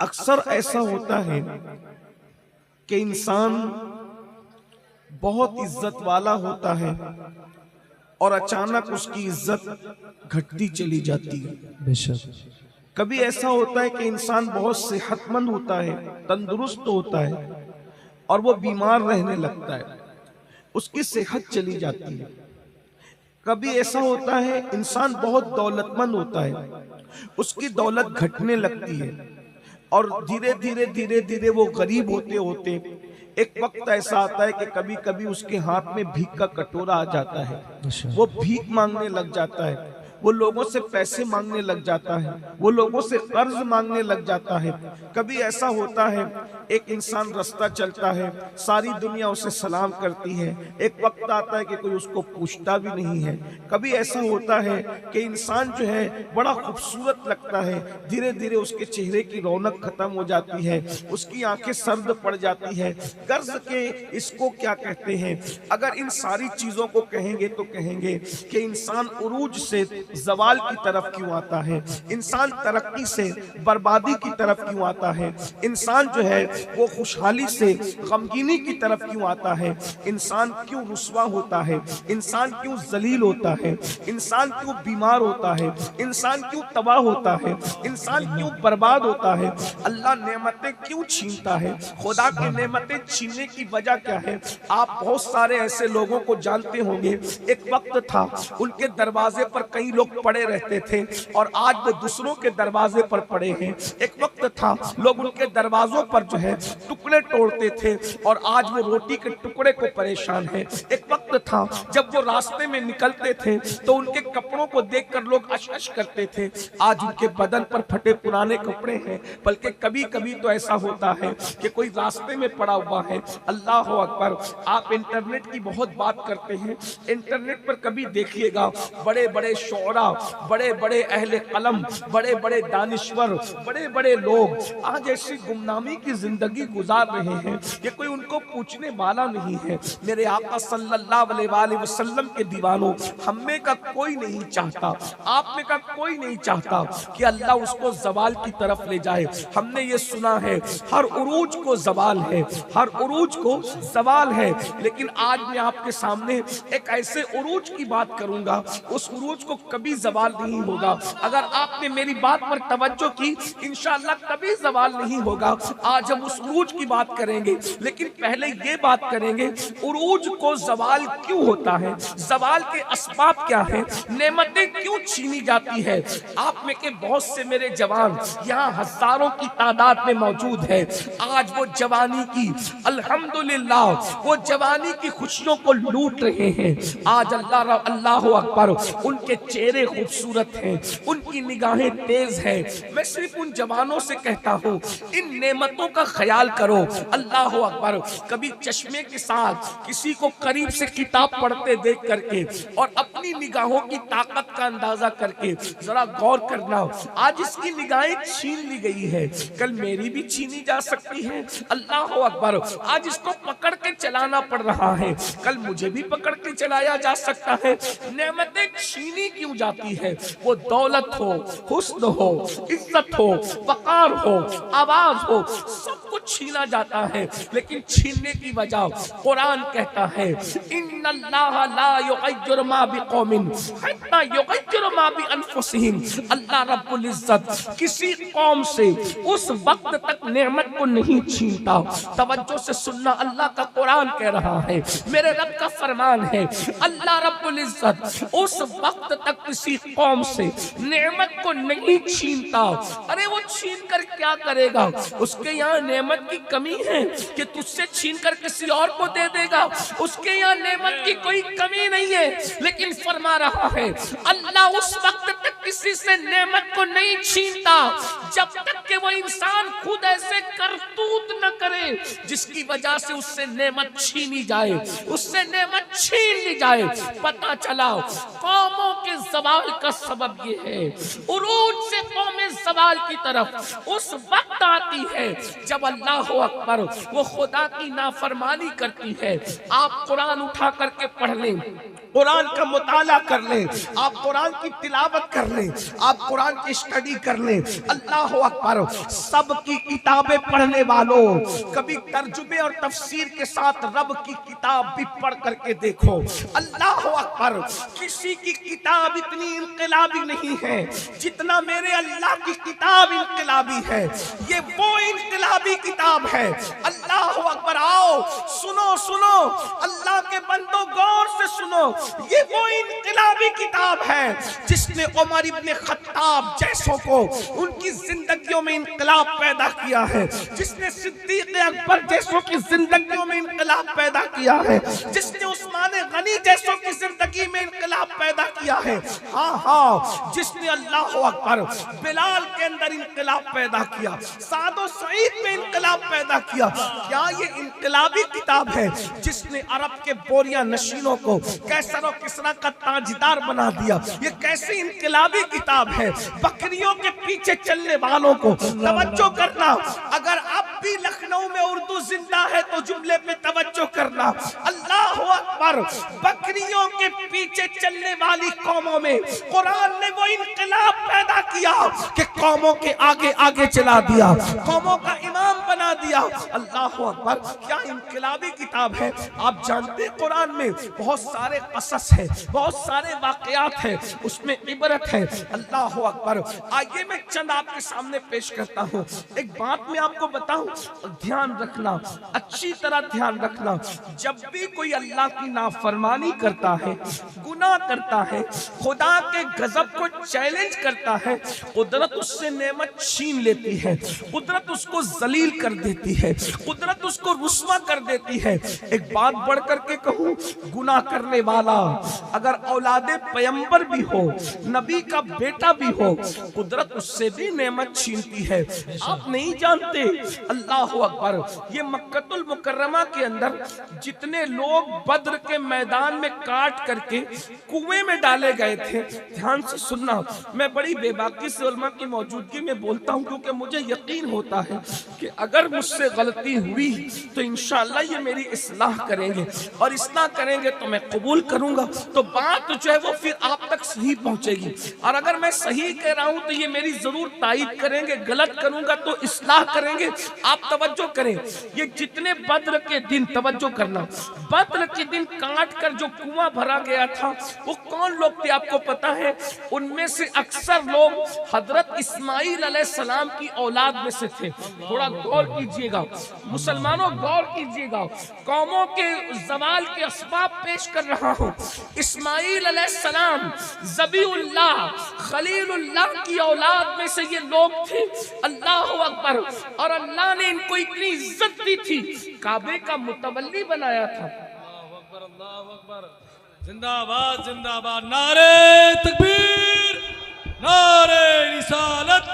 अक्सर ऐसा होता है कि इंसान बहुत इज्जत वाला होता है और अचानक उसकी इज्जत घटती चली जाती है। बेशक। कभी ऐसा होता है कि इंसान बहुत सेहतमंद होता है, तंदुरुस्त होता है और वो बीमार रहने लगता है, उसकी सेहत चली जाती है। कभी ऐसा होता है इंसान बहुत दौलतमंद होता है, उसकी दौलत घटने लगती है और धीरे धीरे वो गरीब होते होते एक वक्त ऐसा आता है कि कभी कभी उसके हाथ में भीख का कटोरा आ जाता है, वो भीख मांगने लग जाता है, वो लोगों से पैसे मांगने लग जाता है, वो लोगों से कर्ज मांगने लग जाता है। कभी ऐसा होता है एक इंसान रास्ता चलता है, सारी दुनिया उसे सलाम करती है, एक वक्त आता है कि कोई उसको पूछता भी नहीं है। कभी ऐसा होता है कि इंसान जो है बड़ा खूबसूरत लगता है, धीरे धीरे उसके चेहरे की रौनक खत्म हो जाती है, उसकी आंखें सर्द पड़ जाती है। कर्ज के इसको क्या कहते हैं? अगर इन सारी चीजों को कहेंगे तो कहेंगे कि इंसान उरूज से जवाल की तरफ क्यों आता है, इंसान तरक्की से बर्बादी की तरफ क्यों आता है, इंसान जो है वो खुशहाली से गमगीनी की तरफ क्यों आता है, इंसान क्यों रुस्वा होता है, इंसान क्यों जलील होता है, इंसान क्यों बीमार होता है, इंसान क्यों तबाह होता है, इंसान क्यों बर्बाद होता है, अल्लाह नेमतें क्यों छीनता है, खुदा की नेमतें छीनने की वजह क्या है? आप बहुत सारे ऐसे लोगों को जानते होंगे, एक वक्त था उनके दरवाजे पर कई लोग पड़े रहते थे और आज वो दूसरों के दरवाजे पर पड़े हैं। एक वक्त था लोग उनके दरवाजों पर जो है टुकड़े तोड़ते थे और आज वो रोटी के टुकड़े को परेशान है। एक वक्त था जब वो रास्ते में निकलते थे तो उनके कपड़ों को देखकर लोग अश करते थे, आज उनके बदन पर फटे पुराने कपड़े हैं। बल्कि कभी कभी तो ऐसा होता है कि कोई रास्ते में पड़ा हुआ है। अल्लाह अकबर। आप इंटरनेट की बहुत बात करते हैं, इंटरनेट पर कभी देखिएगा बड़े बड़े शोरा, बड़े बड़े अहले कलम, बड़े बड़े दानिश्वर, बड़े बड़े लोग आज ऐसी गुमनामी की जिंदगी गुजार रहे हैं कि कोई उनको पूछने वाला नहीं है। मेरे आका सल्लल्लाहु अलैहि वसल्लम के दीवानों, हम में का कोई नहीं चाहता, आप में का कोई नहीं चाहता कि अल्लाह उसको जवाल की तरफ ले जाए। हमने ये सुना है हर उरूज को जवाल है, हर उरूज को सवाल है, लेकिन आज मैं आपके सामने एक ऐसे उरूज की बात करूंगा, उस उरूज को कभी जवाल नहीं होगा। अगर आपने मेरी बात पर तवज्जो की, इंशाअल्लाह कभी जवाल नहीं होगा। आज हम उस उरूज की बात करेंगे, लेकिन पहले ये बात करेंगे उरूज को जवाल क्यों होता है, जवाल के असबाब क्या है, नेमतें क्यों छीनी जाती है। आप में के बहुत से मेरे जवान यहाँ हजारों की तादाद में मौजूद है। आज वो जवानी की अल्हम्दुलिल्लाह, वो जवानी की खुशियों को लूट रहे हैं। आज अल्लाह अकबर, उनके चेहरे खूबसूरत हैं, उनकी निगाहें तेज हैं। मैं सिर्फ उन जवानों से कहता हूँ, इन नेमतों का ख्याल करो। अल्लाह अकबर। कभी चश्मे के साथ किसी को करीब से किताब पढ़ते देख करके और अपनी निगाहों की ताकत का अंदाजा करके जरा गौर करना, आज इसकी निगाहें छीन ली गई है, कल मेरी भी छीनी जा सकती है। अल्लाह अकबर। आज इसको पकड़ के चलाना पड़ रहा है, कल मुझे भी पकड़ के चलाया जा सकता है। नेमतें छीनी क्यों जाती है? वो दौलत हो, हुस्न हो, इज्जत हो, वकार हो, आवाज हो, सब कुछ छीना जाता है। लेकिन छीनने की वजह कुरान कहता है, इन्नल्लाह ला युगय्यिरु मा बिकौमिन हत्ता युगय्यिरु मा बिअनफुसिहिम। अल्लाह रब्बुल इज्जत किसी कौम से उस वक्त तक नेमत को नहीं छीनता। तवज्जो से सुनना, अल्लाह का कुरान कह रहा है, मेरे रब का फरमान है। अल्लाह रब्बुल इज्जत उस वक्त तक किसी कौम से नेमत को नहीं छीनता। अरे वो छीन कर क्या करेगा? उसके यहाँ नेमत की कमी है कि तुझसे छीन कर किसी और को दे देगा? उसके यहाँ नेमत की कोई कमी नहीं है, लेकिन फरमा रहा है अल्लाह उस वक्त तक किसी से नेमत को नहीं छीनता जब तक कि वो इंसान खुद ऐसे करतूत न करे जिसकी वजह से उससे नेमत छीनी जाए, उससे नेमत छीन ली जाए। पता चला कौमों के सवाल का सबब ये है, उरूज से कौमें सवाल की तरफ उस वक्त आती है जब अल्लाह अकबर वो खुदा की नाफरमानी करती है। आप कुरान उठा करके पढ़ लें, कुरान का मुताला कर लें, आप कुरान की तिलावत कर लें, आप कुरान की स्टडी कर लें। अल्लाह अकबर। सबकी किताबें पढ़ने वालों, कभी तर्जुमे और तफसीर के साथ रब की किताब भी पढ़ करके देखो। अल्लाह अकबर। किसी की किताब इतनी इनकलाबी नहीं है जितना मेरे अल्लाह की किताब इनकलाबी है। ये वो इनकलाबी किताब है। अल्लाह अकबर। आओ सुनो सुनो, अल्लाह के बंदो गौर से सुनो। ये वो इनकलाबी किताब है जिसने उमर इब्ने खत्ताब जैसों को उनकी जिंदगियों में इनकलाब पैदा किया है, जिसने सिद्दीक अकबर जैसों की जिंदगियों में इनकलाब पैदा किया है, जिसने उस्मान गनी जैसों की जिंदगी में इनकलाब पैदा किया है। हाँ हाँ, जिसने अल्लाह अकबर बिलाल के अंदर इनकलाब पैदा किया, सादो सईद में इनकलाब पैदा किया। क्या ये इनकलाबी किताब है जिसने अरब के बोरिया नशीनों को कैसर और किसरा का ताजदार बना दिया? ये कैसी इनकलाबी किताब है। बकरियों के पीछे चलने वालों को तवज्जो करना। अगर अब भी लखनऊ में उर्दू जिंदा है तो जुमले पे तवज्जो करना। अल्लाह अकबर। बकरियों के पीछे चलने वाली कौमों में कुरान ने वो इनकलाब पैदा किया कि कौमों के आगे आगे चला दिया, कौमों का इमाम बना दिया। अल्लाह अकबर। क्या इनकलाबी किताब है। आप जानते हैं कुरान में बहुत सारे कसस है, बहुत सारे वाकयात है, उसमें इबरत है। अल्लाह अकबर। आइए मैं चंद आपके सामने पेश करता हूँ। एक बात मैं आपको बताऊं, ध्यान रखना, अच्छी तरह ध्यान रखना। जब भी कोई अल्लाह की नाफरमानी करता है, गुनाह करता है, खुदा के गजब को चैलेंज करता है, कुदरत उससे नेमत छीन लेती है, कुदरत उसको जलील कर देती है, कुदरत उसको रुस्वा कर देती है। एक बात बढ़ करके कहूं, गुनाह करने वाला अगर औलादे पैगंबर भी हो, नबी का बेटा भी हो, कुदरत उससे भी नेमत छीनती है। आप नहीं जानते। अल्लाह अकबर। ये मक्कतुल मुकर्रमा के अंदर जितने लोग बद्र के मैदान में काट करके कुएं में डाले गए थे, ध्यान से सुनना, मैं बड़ी बेबाकी से उलमा की मौजूदगी में बोलता हूं क्योंकि मुझे यकीन होता है कि अगर मुझसे गलती हुई तो इंशाअल्लाह ये मेरी इस्लाह करेंगे, और इस्लाह करेंगे तो मैं कबूल करूंगा, तो बात जो है वो फिर आप तक सही पहुंचेगी। और अगर मैं सही कह रहा हूं तो ये मेरी जरूर तायीद करेंगे, गलत करूंगा तो इस्लाह करेंगे। आप तवज्जो करें। ये जितने बद्र के दिन, तवज्जो करना, बद्र के दिन काट कर जो कुआं भरा गया था वो कौन लोग थे आपको पता है? उनमें से अक्सर लोग हजरत इस्माइल अलैहिस्सलाम की औलाद में से थे। थोड़ा गौर कीजिएगा मुसलमानों, गौर कीजिएगा। कौमों के जवाल के असबाब पेश कर रहा हूं। इस्माइल अलैहिस्सलाम ज़बीउल्लाह खलीलुल्लाह की औलाद में से ये लोग थे। अल्लाह अकबर। और अल्लाह ने इनको इतनी इज्जत दी थी, काबे का मुतवल्ली बनाया था। अल्लाह अकबर। जिंदाबाद जिंदाबाद, नारे तकबीर, नारे रिसालत,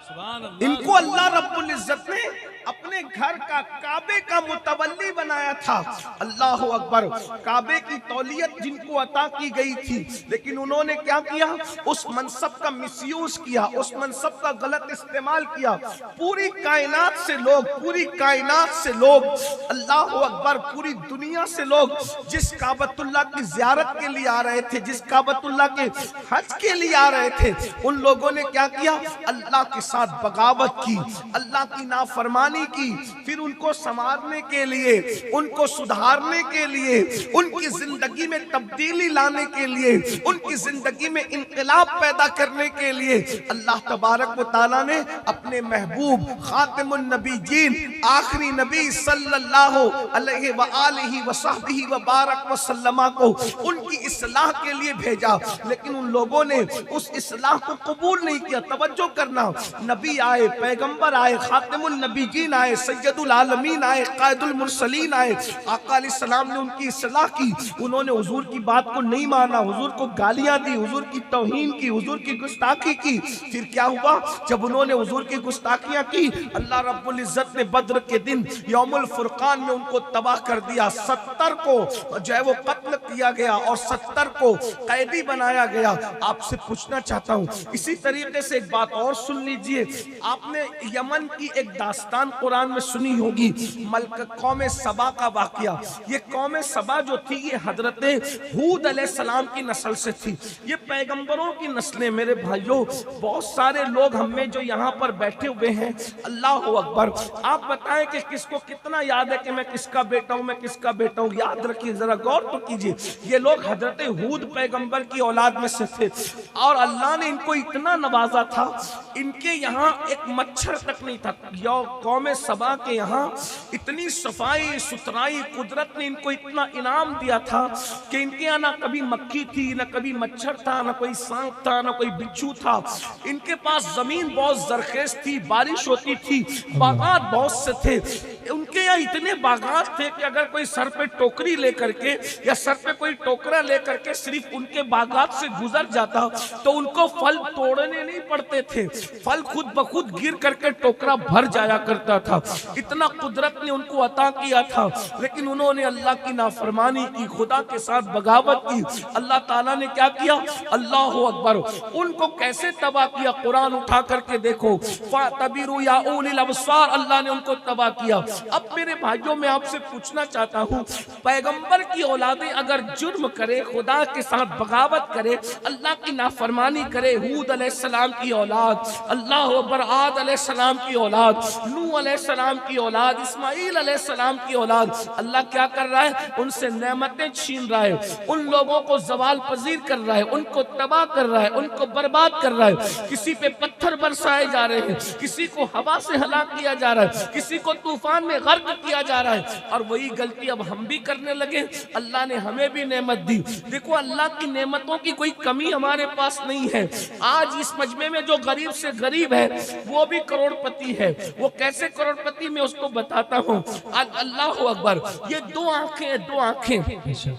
सुभान अल्लाह। इनको अल्लाह रब्बुल इज्जत ने अपने घर का, काबे का मुतवल्ली बनाया था। अल्लाह अकबर। काबे की तौलियत जिनको अता की गई थी, लेकिन उन्होंने क्या किया? उस मनसब का मिसयूज किया, उस मनसब का गलत इस्तेमाल किया। पूरी कायनात से लोग, पूरी कायनात से लोग, अल्लाह अकबर, पूरी दुनिया से लोग जिस काबतुल्लाह की जियारत के लिए आ रहे थे, जिस काबतुल्लाह के हज के लिए आ रहे थे, उन लोगों ने क्या किया? अल्लाह के साथ बगावत की, अल्लाह की नाफरमानी की। फिर उनको संवारने के लिए, उनको सुधारने के लिए, उनकी जिंदगी में तब्दीली लाने के लिए, उनकी जिंदगी में इनकलाब पैदा करने के लिए अल्लाह तबारक व तआला ने अपने महबूब खातिमुन नबीयीन, आखिरी नबी सल्लल्लाहु अलैहि व आलिहि व सहबिही व बारक व सल्लमा को उनकी इस्लाह के लिए भेजा। लेकिन उन लोगों ने उस इस्लाह को कबूल नहीं किया। तवज्जो करना, नबी आए, पैगंबर आए, खातिमुन नबीयीन आए, सैयदुल आलमीन आए, कायदुल मुरसलीन आए, आका अलैहिस्सलाम ने उनकी इस्लाह की। उन्होंने हुजूर की बात को नहीं माना, हुजूर को गालियां दी, हुजूर की तौहीन की, हुजूर की गुस्ताखी की। फिर क्या हुआ? जब उन्होंने हुजूर की गुस्ताखियां की, अल्लाह रब्बुल इज्जत ने बद्र के दिन यौमुल फुरकान में उनको तबाह कर दिया। 70 को जो है वो कत्ल किया गया और 70 को कैदी बनाया गया। आपसे पूछना चाहता हूँ, इसी तरीके से एक बात और सुन लीजिए। आपने यमन की एक दास्तान कुरान में सुनी होगी, कौम सबा का वाकया। ये कौम सबा जो थी ये हजरत हूद अलैहिस्सलाम की नस्ल से थी। ये पैगंबरों की नस्लें। मेरे भाइयों, बहुत सारे लोग हमें जो यहाँ पर बैठे हुए हैं, अल्लाह अकबर, आप बताएं कि किसको कितना याद है कि मैं किसका बेटा हूँ, मैं किसका बेटा हूँ? याद रखिए, जरा गौर तो कीजिए। ये लोग हजरत हूद पैगंबर की औलाद में से थे और अल्लाह ने इनको इतना नवाजा था, इनके यहाँ एक मच्छर तक नहीं था। कौम सबा के यहाँ इतनी सफाई सुथराई, कुदरत ने इनको इतना इनाम दिया था कि इनके यहाँ ना कभी मक्खी थी, ना कभी मच्छर था, ना कोई सांप था, ना कोई बिच्छू था। इनके पास जमीन बहुत जरखेज थी, बारिश होती थी, बागात बहुत से थे। उनके यहाँ इतने बागात थे कि अगर कोई सर पे टोकरी लेकर के या सर पे कोई टोकरा लेकर के सिर्फ उनके बागात से गुजर जाता तो उनको फल तोड़ने नहीं पड़ते थे, फल खुद ब खुद गिर करके टोकरा भर जाया करता था। इतना कुदरत ने उनको अता किया था, लेकिन उन्होंने अल्लाह की नाफरमानी की, खुदा के साथ बगावत की। अल्लाह ताला ने क्या किया? अल्लाह अकबर, उनको कैसे तबाह किया? कुरान उठा करके देखो, फातबिरू या उलिल अबसार, अल्लाह ने उनको तबाह किया। अब मेरे भाइयों, मैं आपसे पूछना चाहता हूँ, पैगंबर की औलादें अगर जुर्म करे, खुदा के साथ बगावत करे, अल्लाह की नाफरमानी करे, हूद अलैहिस्सलाम की औलाद, अल्लाह अकबर, आद अलैहिस्सलाम की औलाद, नूह अलैहिस्सलाम की औलाद, इस्माइल अलैहिस्सलाम की औलाद, अल्लाह क्या कर रहा है? उनसे नेमतें छीन रहा है, उन लोगों को जवाल पजीर कर रहा है, उनको तबाह कर रहा है, उनको बर्बाद कर रहा है। किसी पे पत्थर बरसाए जा रहे हैं, किसी को हवा से हलाक किया जा रहा है, किसी को तूफान में गर्क किया जा रहा है। और वही गलती अब हम भी करने लगे। अल्लाह ने हमें भी नेमत दी। देखो, अल्लाह की नेमतों की कोई कमी हमारे पास नहीं है। आज इस मजमे में जो गरीब से गरीब है वो भी करोड़पति है। वो कैसे करोड़पति, मैं उसको बताता हूँ। अल्लाह अकबर, ये दो आंखें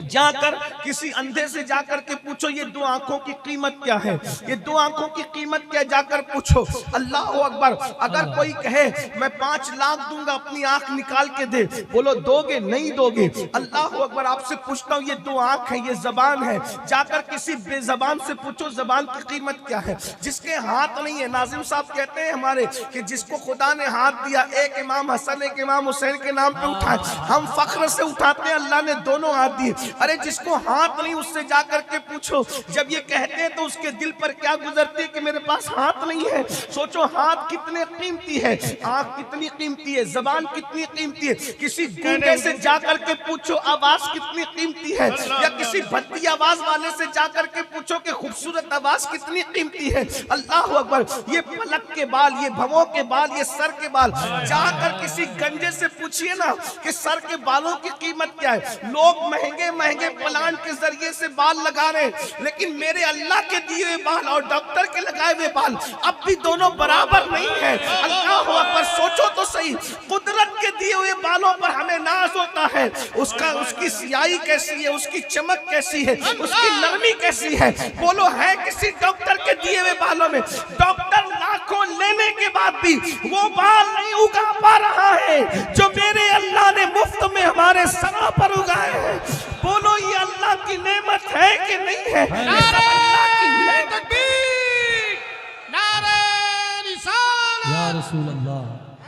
जाकर किसी अंधे से जाकर के पूछो, ये दो आंखों की कीमत क्या है? ये दो आंखों की कीमत क्या? जाकर पूछो। अल्लाह अकबर, अगर कोई कहे मैं 5 लाख दूंगा अपनी आंख निकाल के दे, बोलो दोगे? नहीं दोगे। अल्लाह अकबर, आपसे पूछता हूँ, ये दो आंख है, ये जबान है, जाकर किसी बेजबान से पूछो जबान की कीमत क्या है? जिसके हाथ नहीं है, नाजिम साहब कहते हैं हमारे कि जिसको खुदा ने हाथ दिया, एक इमाम हसन एक इमाम हुसैन के नाम पे उठाए, हम फख्र से उठाते हैं, अल्लाह ने दोनों हाथ दिए। अरे जिसको हाथ नहीं, उससे जाकर के पूछो। जब ये कहते हैं तो उसके दिल पर क्या गुजरती है कि मेरे पास हाथ नहीं है। सोचो, हाथ कितने कीमती है, आंख कितनी कीमती है, जबान कितनी कीमती है। किसी गूंगे से जाकर के पूछो आवाज कितनी कीमती है, या किसी भद्दी आवाज वाले से जाकर के पूछो कि खूबसूरत आवाज कितनी कीमती है। अल्लाह अकबर, ये पलक के बाल, ये भवों के बाल, ये सर के बाल, जाकर किसी गंजे से पूछिए ना कि सर के बालों की कीमत क्या है। लोग महंगे महंगे प्लांट के जरिए से बाल लगा रहे हैं, लेकिन मेरे अल्लाह के दिए हुए बाल और डॉक्टर के लगाए हुए बाल अब भी दोनों बराबर नहीं है। अल्लाह अकबर, सोचो तो सही, कुदरत के दिए हुए बालों पर हमें नाज होता है। उसकी सियाई कैसी है, उसकी चमक कैसी है, उसकी नरमी कैसी है। बोलो, है किसी डॉक्टर के दिए हुए बालों में? डॉक्टर लाखों लेने के बाद भी वो बाल नहीं उगा पा रहा है जो मेरे अल्लाह ने मुफ्त में हमारे सर पर उगाए हैं। बोलो, ये अल्लाह की नेमत है कि नहीं है? अल्लाह की नेमत। या रसूल अल्लाह,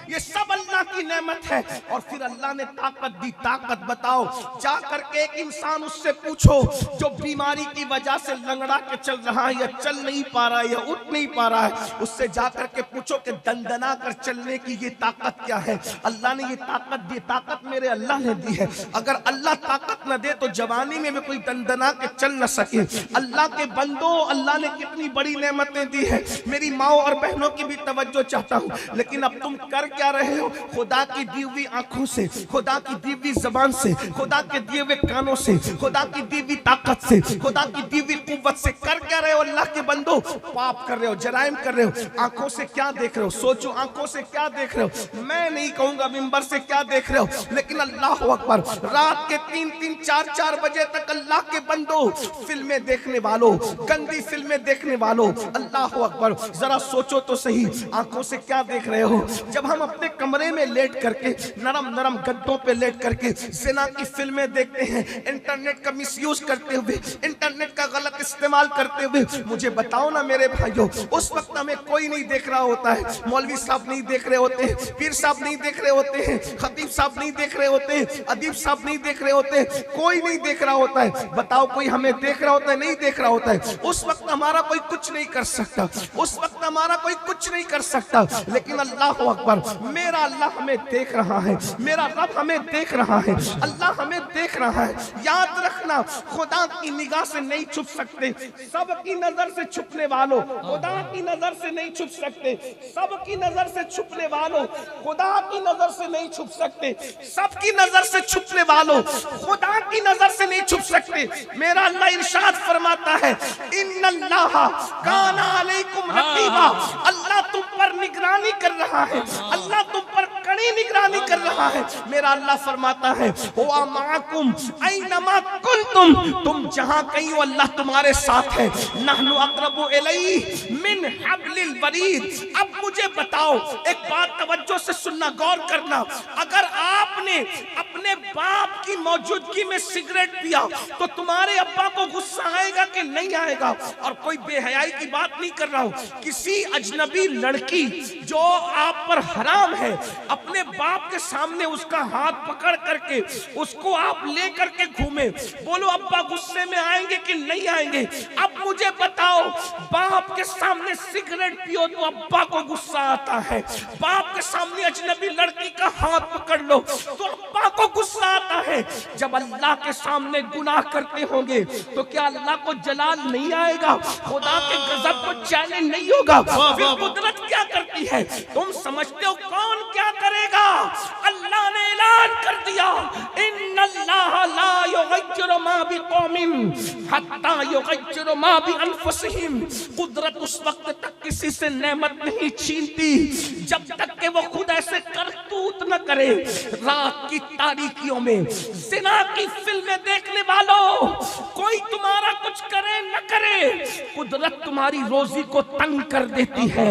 ये सब अल्लाह की नेमत है। और फिर अल्लाह ने ताकत दी। ताकत बताओ, जा करके एक इंसान उससे पूछो जो बीमारी की वजह से लंगड़ा के चल रहा है, या चल नहीं पा रहा है, या उठ नहीं पा रहा है, उससे जा करके पूछो कि दंदना कर चलने की ये ताकत क्या है? अल्लाह ने ये ताकत दी। ताकत मेरे अल्लाह ने दी है। अगर अल्लाह ताकत न दे तो जवानी में भी कोई दंदना के चल न सके। अल्लाह के बंदो, अल्लाह ने कितनी बड़ी नेमतें दी है। मेरी माओ और बहनों की भी तवज्जो चाहता हूँ, लेकिन अब तुम कर क्या रहे हो? खुदा की दी हुई आंखों से, खुदा की दी हुई जबान से, खुदा के दिए हुए कानों से, खुदा की दी हुई ताकत से, खुदा की दी हुई कुव्वत से कर क्या रहे हो? अल्लाह के बंदो, पाप कर रहे हो, जराइम कर रहे हो। आंखों से क्या देख रहे हो? सोचो, आंखों से क्या देख रहे हो? मैं नहीं कहूंगा मिंबर से क्या देख रहे हो, लेकिन अल्लाह अकबर, रात के 3-3, 4-4 बजे तक अल्लाह के बंदो फिल्में देखने वालों, गंदी फिल्में देखने वालों, अल्लाह अकबर, जरा सोचो तो सही, आंखों से क्या देख रहे हो? जब हम अपने कमरे में में लेट करके, नरम नरम गद्दों पे लेट करके जिना की फिल्में देखते हैं, इंटरनेट का मिसयूज करते हुए, इंटरनेट का गलत इस्तेमाल करते हुए। मुझे बताओ ना मेरे भाइयों, उस वक्त हमें कोई नहीं देख रहा होता है, मौलवी साहब नहीं देख रहे होते हैं, पीर साहब नहीं देख रहे होते हैं, खतीब साहब नहीं देख रहे होते हैं, अदीब साहब नहीं देख रहे होते, कोई नहीं देख रहा होता है। बताओ कोई हमें देख रहा होता है? नहीं देख रहा होता है। उस वक्त हमारा कोई कुछ नहीं कर सकता, उस वक्त हमारा कोई कुछ नहीं कर सकता। लेकिन अल्लाह अकबर, मेरा अल्लाह हमें देख रहा है, मेरा रब हमें देख रहा है, अल्लाह हमें देख रहा है। याद रखना, खुदा की निगाह से नहीं छुप सकते, सबकी नजर से छुपने वालों खुदा की नजर से नहीं छुप सकते, सबकी नजर से छुपने वालों खुदा की नजर से नहीं छुप सकते, सबकी नजर से छुपने वालों खुदा की नजर से नहीं छुप सकते। मेरा अल्लाह इरशाद फरमाता है, इन्नल्लाह काना अलैकुम रकीबा, अल्लाह तुम पर निगरानी कर रहा है, अल्लाह तुम पर कड़ी निगरानी कर रहा है। मेरा अल्लाह फरमाता है, हुआ माकुम ऐनमा कुंतुम, तुम जहां कहीं हो अल्लाह तुम्हारे साथ है। नहनु अक़रबु इलैहि मिन हब्लिल वरीद। अब मुझे बताओ, एक बात तवज्जो से सुनना, गौर करना, अगर आपने अपने बाप की मौजूदगी में सिगरेट पिया तो तुम्हारे अब्बा को गुस्सा आएगा कि नहीं आएगा? और कोई बेहयाई की बात नहीं कर रहा हूं, किसी अजनबी लड़की जो आप पर हराम है, अपने बाप के सामने उसका हाथ पकड़ करके उसको आप ले करके घूमे, बोलो अब्बा गुस्से में आएंगे कि नहीं आएंगे? अब मुझे बताओ, बाप के सामने सिगरेट पियो तो अब्बा को गुस्सा आता है, बाप के सामने अजनबी लड़की का हाथ पकड़ लो तो अब्बा को गुस्सा आता है। जब अल्लाह के सामने गुनाह करते होंगे तो क्या अल्लाह को जलाल नहीं आएगा? खुदा के गजब को चैलेंज नहीं होगा? फिर कुदरत क्या करती है? तुम समझते हो कौन क्या करेगा? अल्लाह ने ऐलान कर दिया, इन्नल्लाह ला युगय्यिरु मा बिकौमिन हत्ता युगय्यिरु मा बिअनफुसिहिम। कुदरत उस वक्त तक किसी से नेमत नहीं छीनती जब तक कि वो खुद ऐसे करतूत न करे। रात की तारीकियों में जिना की फिल्में देखने वालों, कोई तुम्हारा कुछ करे न करे, कुदरत तुम्हारी रोजी को तंग कर देती है,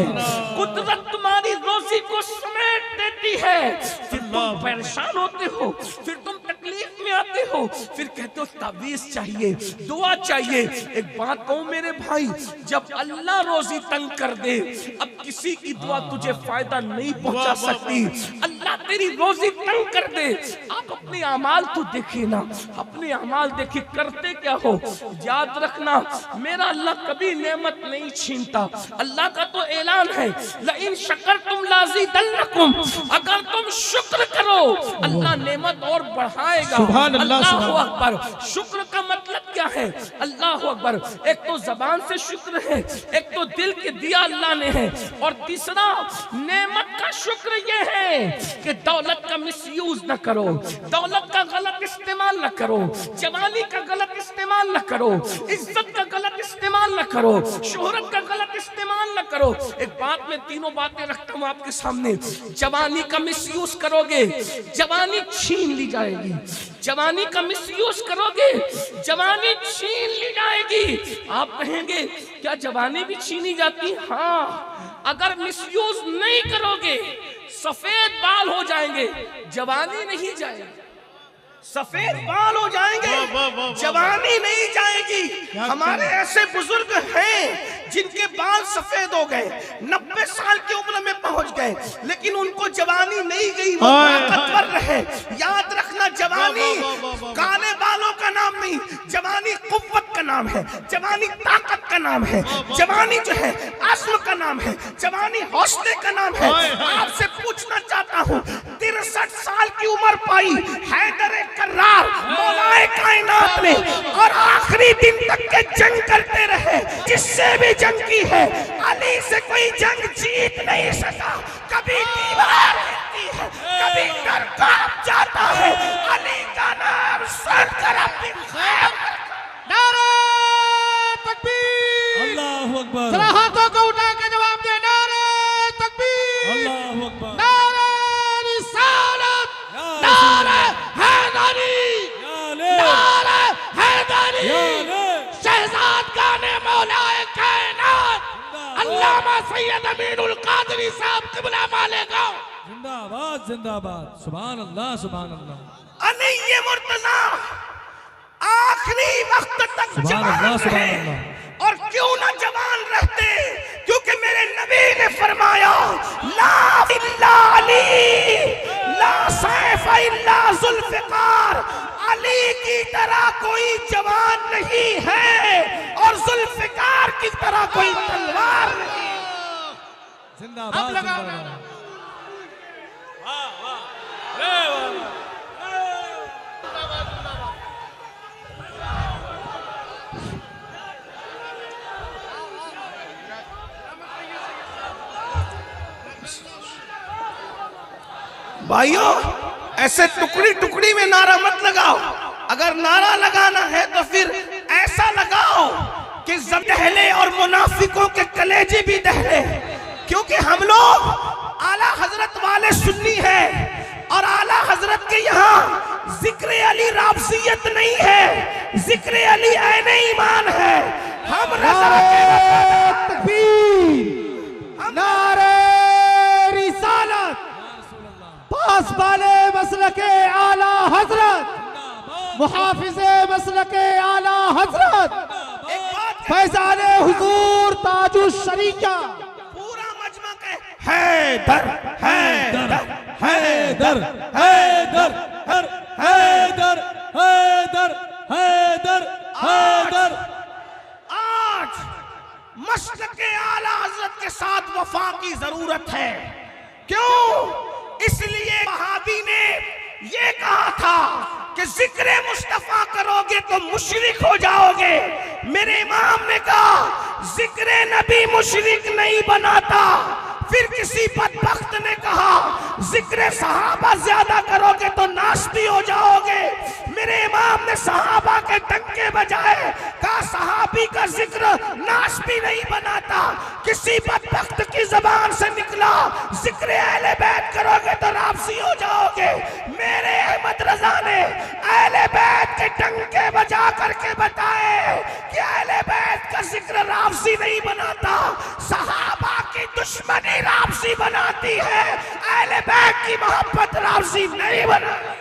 कुदरत तुम्हारी रोजी को समेट देती है। फिर तुम परेशान होते हो, फिर तुम तकलीफ में आते हो, फिर कहते हो तावीज़ चाहिए, दुआ चाहिए। एक बात कहूं मेरे भाई, जब अल्लाह रोजी तंग कर दे, अब किसी की दुआ तुझे फायदा नहीं पहुंचा सकती। अल्लाह तेरी रोजी तंग कर दे, आप अपने अमाल तो देखिए ना, अपने अमाल देखिए, करते क्या हो। याद रखना, मेरा अल्लाह कभी नेमत नहीं छीनता। अल्लाह का तो ऐलान है, लइन शकरतुम लाज़िदन्नकुम, अगर तुम शुक्र करो अल्लाह नेमत और बढ़ाएगा। सुभान अल्लाह, अल्लाहु अकबर। शुक्र का मतलब क्या है? अल्लाहु अकबर। एक तो जबान से शुक्र है, एक तो दिल के दिया अल्लाह ने है, और तीसरा नेमत का शुक्र ये है कि दौलत का मिसयूज न करो, दौलत का गलत इस्तेमाल न करो, जवानी का गलत इस्तेमाल न करो, इज्जत का गलत इस्तेमाल न करो, शोहरत का गलत इस्तेमाल न करो। एक बात में तीनों बातें रखता हूं आपके सामने, जवानी का मिसयूज करोगे जवानी छीन ली जाएगी, जवानी का मिसयूज करोगे जवानी छीन ली जाएगी। आप कहेंगे क्या जवानी भी छीनी जाती? हाँ, अगर मिसयूज नहीं करोगे सफेद बाल हो जाएंगे, जवानी नहीं जाएगी। सफेद बाल हो जाएंगे, जवानी नहीं जाएगी। हमारे ऐसे बुजुर्ग हैं जिनके बाल सफेद हो गए, 90 साल की उम्र में पहुंच गए, लेकिन उनको जवानी नहीं गई, वो ताकतवर रहे। याद रखना, जवानी काले बालों का नाम नहीं, जवानी कुव्वत का नाम है, जवानी ताकत का नाम है, जवानी जो है आज़्म का नाम है, जवानी हौसले का नाम है। आपसे पूछना चाहता हूँ, 63 साल की उम्र पाई हैदर कर्रार मौलाए कायनात ने, और आखिरी दिन तक के जंग करते रहे, जिससे भी जंग की है अली से कोई जंग जीत नहीं सका। कभी दीवार हिलती है, कभी घर कांप जाता है, अली का नाम सुनकर अपनी खैर। नारे तकबीर, अल्लाहु अकबर, जरा हाथों को उठा के जवाब दे, नारे तकबीर, अल्लाहु अकबर, नारे रिसालत, नारे हैदरी, नारे हैदरी, शहजाद गाने मौलाए कायनात अल्लामा सैयद अमीनुल कादरी साहब क़िबला माले गाँव। जिंदाबाद जिंदाबाद, सुभान अल्लाह सुभान अल्लाह, अली ये मुर्तजा आखिरी वक्त तक सुभान जवान अल्लाह सुभान रहे। अल्लाह। और क्यों ना जवान रहते, क्योंकि मेरे नबी ने फरमाया ला इल्ला अली ला सैफ इल्ला जुल्फिकार, अली की तरह कोई जवान नहीं है और जुल्फिकार की तरह कोई तलवार नहीं। जिंदाबाद अब लगाओ जिंदाबाद। नारा। भाइयों ऐसे टुकड़ी टुकड़ी में नारा मत लगाओ। अगर नारा लगाना है तो फिर ऐसा लगाओ कि जब दहले और मुनाफिकों के कलेजे भी दहले, क्योंकि हम लोग आला हजरत वाले सुन्नी हैं और आला हजरत के यहाँ जिक्र अली राबसियत नहीं है, जिक्र अली ऐने ईमान है। हम रजा के तकबीर, नारे रिसालत, पास वाले मसलके आला हजरत, मुहाफिजे मसलके आला हजरत, फैजाने हुजूर ताजुश शरीका, पूरा मजमा के हैदर हैदर हैदर हैदर हैदर हैदर हैदर हैदर। आज मसलके आला हजरत के साथ वफा की जरूरत है। क्यों? इसलिए वहाबी ने ये कहा था कि जिक्र मुस्तफा करोगे तो मुशरिक हो जाओगे। मेरे इमाम ने कहा जिक्र नबी मुशरिक नहीं बनाता। फिर किसी बदबख्त ने कहा जिक्र सहाबा ज्यादा करोगे तो नास्ती हो जाओगे। मेरे इमाम ने सहाबा के डंके बजाए, कहा सहाबी का जिक्र नास्ती नहीं बनाता। किसी बदबख्त की जबान से निकला जिक्र अहले बैत करोगे तो राबसी हो जाओगे। मेरे अहमद रजा ने अहले बैत के डंके बजा करके बताए कि अहले बैत का जिक्र राबसी नहीं बनाता, सहाबा की दुश्मनी राबसी बनाती है, अहले बैत की मोहब्बत राबसी नहीं बनाती।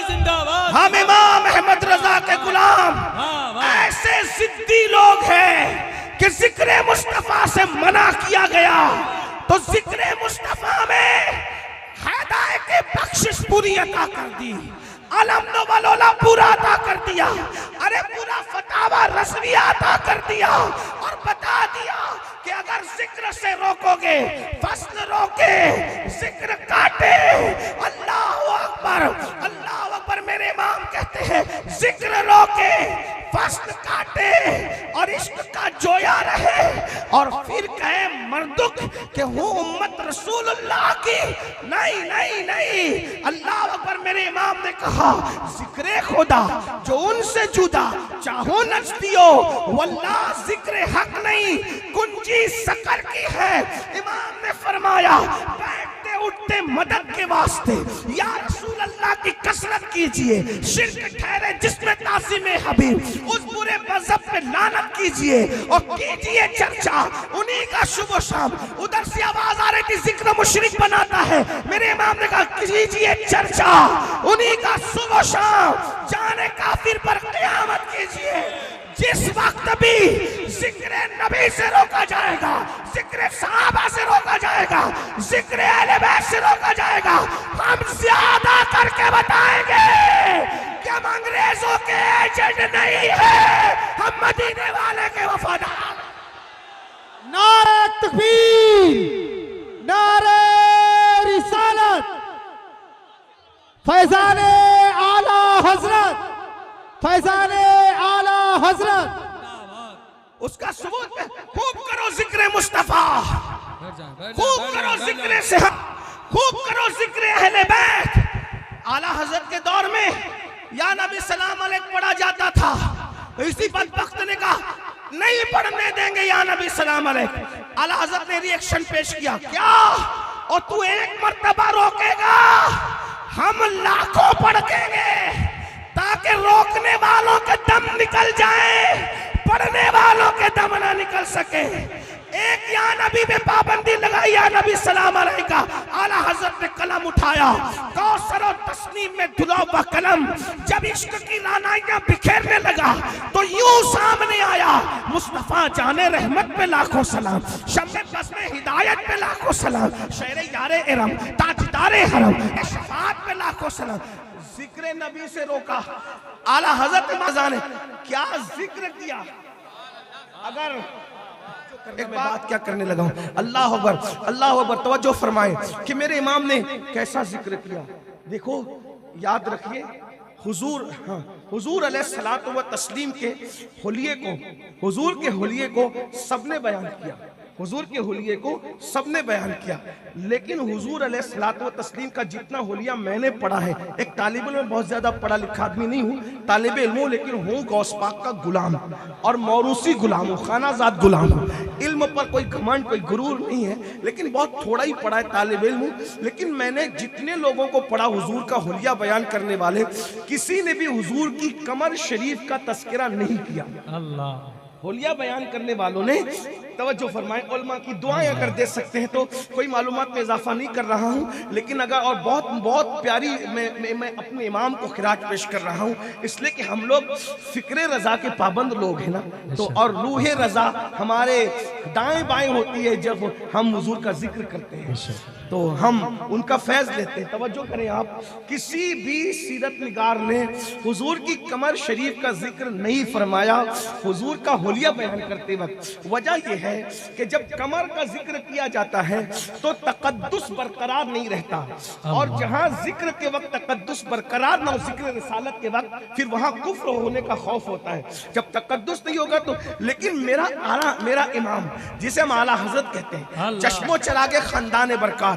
जिंदाबाद। हम इमाम अहमद रजा के गुलाम वाह, वाह। ऐसे जिद्दी लोग हैं कि जिक्र मुस्तफा से मना किया गया तो जिक्र मुस्तफा में हिदायत की बख्शिश पूरी अता कर दी, अलम्दो वलोला पूरा अता कर दिया, अरे पूरा फतावा रसविया अता कर दिया और बता दिया कि अगर जिक्र से रोकोगे फसल रोके, जिक्र काटे। अल्लाह अकबर अल्लाह अकबर। मेरे इमाम कहते हैं जिक्र रोके फसल काटे और इश्क का जोया रहे और फिर कहे मर्दुक कि हूँ उम्मत रसूलुल्लाह की। नहीं नहीं नहीं, अल्लाह अकबर। मेरे इमाम ने कहा जिक्र खुदा जो उनसे जुदा चाहो नचतियो, वल्लाह जिक्र हक नहीं कुंजी शक्कर की है। इमाम ने फरमाया बैठते उठते मदद के वास्ते या रसूल अल्लाह की कसरत कीजिए, शिर्क ठहरे जिसमें तासीम हबीब, उस बुरे मजहब पे लानत कीजिए और कीजिए चर्चा उन्हीं का सुबह शाम। उधर से आवाज आ रही थी जिक्र मुशरिक बनाता है। मेरे इमाम ने कहा कीजिए चर्चा उन्हीं का सुबह शाम, जाने काफिर पर क़यामत कीजिए। जिस वक्त भी जिक्र नबी से रोका जाएगा, जिक्र सहाबा से रोका जाएगा, जिक्र अहले बैत से रोका जाएगा, हम ज्यादा करके बताएंगे कि हम अंग्रेजों के एजेंट नहीं है, हम मदीने वाले के वफादार। नारे तकबीर, नारे रिसालत, फैजाने आला हजरत, फैजाने आला हजरत। उसका सबूत में खूब करो जिक्र मुस्तफा, बैठ जाए, बैठ जाए, खूब बैठ करो जाए, जिक्र से, खूब करो जिक्र अहले बैत। आला हजरत के दौर में या नबी सलाम अलैक पढ़ा जाता था, इसी बदबख्त ने कहा नहीं पढ़ने देंगे या नबी सलाम अलैक। आला हजरत ने रिएक्शन पेश किया, क्या और तू एक मर्तबा रोकेगा, हम लाखों पढ़ेंगे ताकि रोकने वालों के दम निकल जाए, पढ़ने वालों के दम ना निकल सके। एक या नबी में पाबंदी लगाई या नबी सलाम अलैका। आला हजरत ने कलम उठाया, कौसर और तस्नीम में धुला हुआ कलम जब इश्क की रानाइयां बिखेरने लगा तो यूं सामने आया, मुस्तफा जाने रहमत पे लाखों सलाम, शम्मे बस में हिदायत पे लाखों सलाम, शेरे यारे इरम ताजदारे हरम शफाअत पे लाखों सलाम। जिक्र नबी से रोका। आला हजरत मजा ने क्या जिक्र किया। अगर एक बात क्या करने लगा हूं, अल्लाह अकबर, अल्लाह अकबर, तवज्जो फरमाए कि मेरे इमाम ने कैसा जिक्र किया। देखो याद रखिए, हुजूर, हाँ, हुजूर अलैहिस्सलातु व तस्लीम के हुलिये को, हुजूर के हुलिये को सबने बयान किया, हुजूर के हुलिये को सबने बयान किया, लेकिन हुजूर अलैहिस्सलातु व तस्लीम का जितना हुलिया मैंने पढ़ा है, एक तालिब इल्म, बहुत ज्यादा पढ़ा लिखा आदमी नहीं हूँ, तालिब इल्म हूँ, लेकिन हूँ गौस पाक का गुलाम और मौरूसी गुलाम हूँ, खानाजाद गुलाम हूँ। इल्म पर कोई घमंड कोई गुरूर नहीं है, लेकिन बहुत थोड़ा ही पढ़ा है, तालिब इल्म हूँ। लेकिन मैंने जितने लोगों को पढ़ा हुजूर का हुलिया बयान करने वाले, किसी ने भी हुजूर की कमर शरीफ का तस्करा नहीं किया। अल्लाह, हुलिया बयान करने वालों ने, तवज्जो फरमाएं, उलमा की दुआएं अगर दे सकते हैं तो, कोई मालूमात में इजाफा नहीं कर रहा हूं, लेकिन अगर और बहुत बहुत प्यारी मैं अपने इमाम को खिराज पेश कर रहा हूं, इसलिए कि हम लोग फिक्रे रजा के पाबंद लोग हैं ना, तो और रूहे रजा हमारे दाएं बाएं होती है जब हम हुजूर का जिक्र करते हैं, तो हम उनका फैज लेते हैं। तवज्जो करें आप, किसी भी सीरत निगार ने हुजूर की कमर शरीफ का जिक्र नहीं फरमाया हुजूर का हुलिया बयान करते वक्त। वजह यह है कि जब कमर का जिक्र किया जाता है तो तकद्दुस बरकरार नहीं रहता, और जहां जिक्र के वक्त तकद्दुस बरकरार ना हो, जिक्र रिसालत के वक्त, फिर वहां कुफ्र होने का खौफ होता है। जब तकद्दुस नहीं होगा तो, लेकिन मेरा इमाम जिसे हम आला हजरत कहते हैं, चश्मो चरागे खानदान बरकार,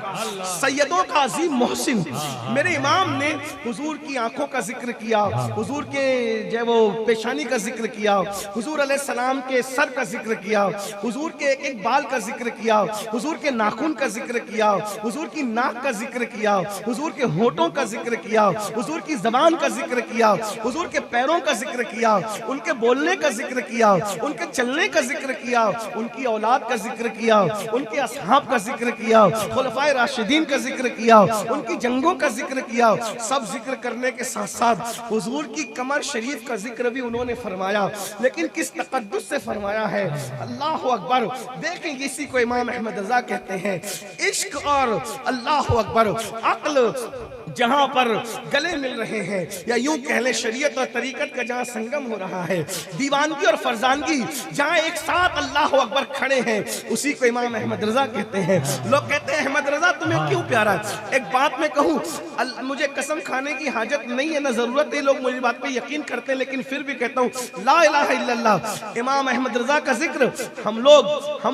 सैयदों का अजीम मोहसिन, मेरे इमाम ने हुजूर की आंखों का जिक्र किया, हुजूर के जो वो पेशानी का जिक्र किया, हुजूर अलैहिस्सलाम के सर का जिक्र किया, हुजूर के एक एक बाल का जिक्र किया, हुजूर के नाखून का जिक्र किया, हुजूर की नाक का जिक्र किया, हुजूर के होठों का जिक्र किया, हुजूर की जबान का जिक्र किया, हुजूर के पैरों का जिक्र किया, उनके बोलने का जिक्र किया, उनके चलने का जिक्र किया, उनकी औलाद का जिक्र किया, उनके असहाब का जिक्र किया, खुलफाए राशिदीन का जिक्र किया, उनकी जंगों का जिक्र किया। सब जिक्र करने के साथ साथ हुजूर की कमर शरीफ का जिक्र भी उन्होंने फरमाया, लेकिन किस तकद्दुस से फरमाया है। अल्लाह अकबर। देखें, इसी को इमाम अहमद रजा कहते हैं। इश्क और अल्लाह अकबर, अक्ल जहां पर गले मिल रहे हैं, या यूं कह ले शरीयत और तरीकत का जहां संगम हो रहा है, दीवानगी और फरजानगी जहां एक साथ अल्लाह अकबर खड़े हैं, उसी को इमाम अहमद रजा कहते हैं। लोग कहते हैं अहमद रजा तुम्हें क्यों प्यारा है? एक बात मैं कहूं, मुझे कसम खाने की हाजत नहीं है, ना जरूरत है, लोग मेरी बात पे यकीन करते हैं, लेकिन फिर भी कहता हूं, ला इलाहा इल्लल्लाह। इमाम अहमद रजा का जिक्र हम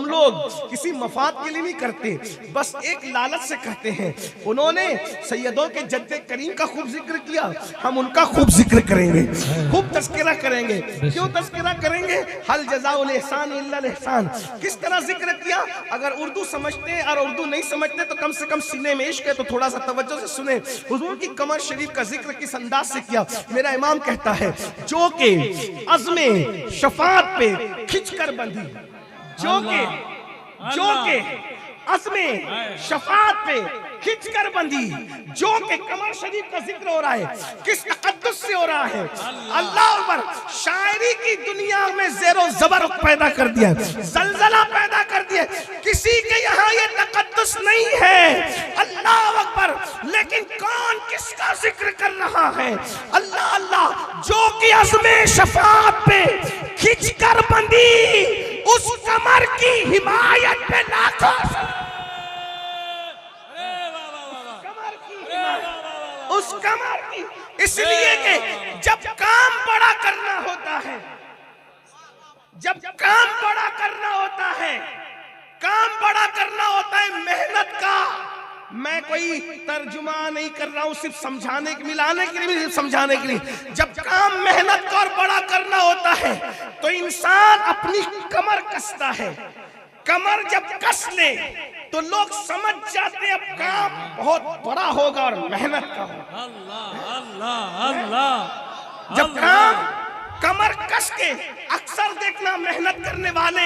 लोग किसी मफाद के लिए नहीं करते, बस एक लालच से कहते हैं। उन्होंने सैयदों के जद्दे करीम का खूब जिक्र किया, हम उनका खूब जिक्र करेंगे, खूब तस्करा करेंगे। क्यों तस्करा करेंगे? हल जज़ाउल इहसान इल्लल इहसान। किस तरह जिक्र किया? अगर उर्दू समझते और उर्दू नहीं समझते तो कम से कम सीने में इश्क है तो थोड़ा सा तवज्जो से सुने। हुजूर की कमर शरीफ का जिक्र किस अंदाज से किया? मेरा इमाम कहता है, जो के अज़्मे शफाअत पे खिंचकर बंधी, जो के अज़्मे शफाअत पे खिंचकर बंधी, जो के कमर शरीफ का जिक्र हो रहा है, किस तकद्दुस से हो रहा है? अल्लाह अकबर। शायरी की दुनिया में ज़ेरो ज़बर पैदा कर दिया, जलजला पैदा कर दिया। किसी के यहाँ ये तकद्दुस नहीं है, अल्लाह अकबर। लेकिन कौन किसका जिक्र कर रहा है? अल्लाह अल्लाह। जो कि अज़्मे शफाअत पे खिंचकर बंधी, उस कमर की हिमायत पे लाखों, उस कमर की, इसलिए कि जब काम बड़ा करना होता है, जब काम बड़ा करना होता है, काम बड़ा करना होता है मेहनत का। मैं कोई तर्जुमा नहीं कर रहा हूं, सिर्फ समझाने के, मिलाने के लिए, सिर्फ समझाने के लिए। जब काम मेहनत का और बड़ा करना होता है तो इंसान अपनी कमर कसता है। कमर जब कस ले तो लोग समझ जाते अब काम बहुत बड़ा होगा और मेहनत का होगा। अल्लाह अल्लाह अल्लाह। जब काम कमर कस के, अक्सर देखना मेहनत करने वाले,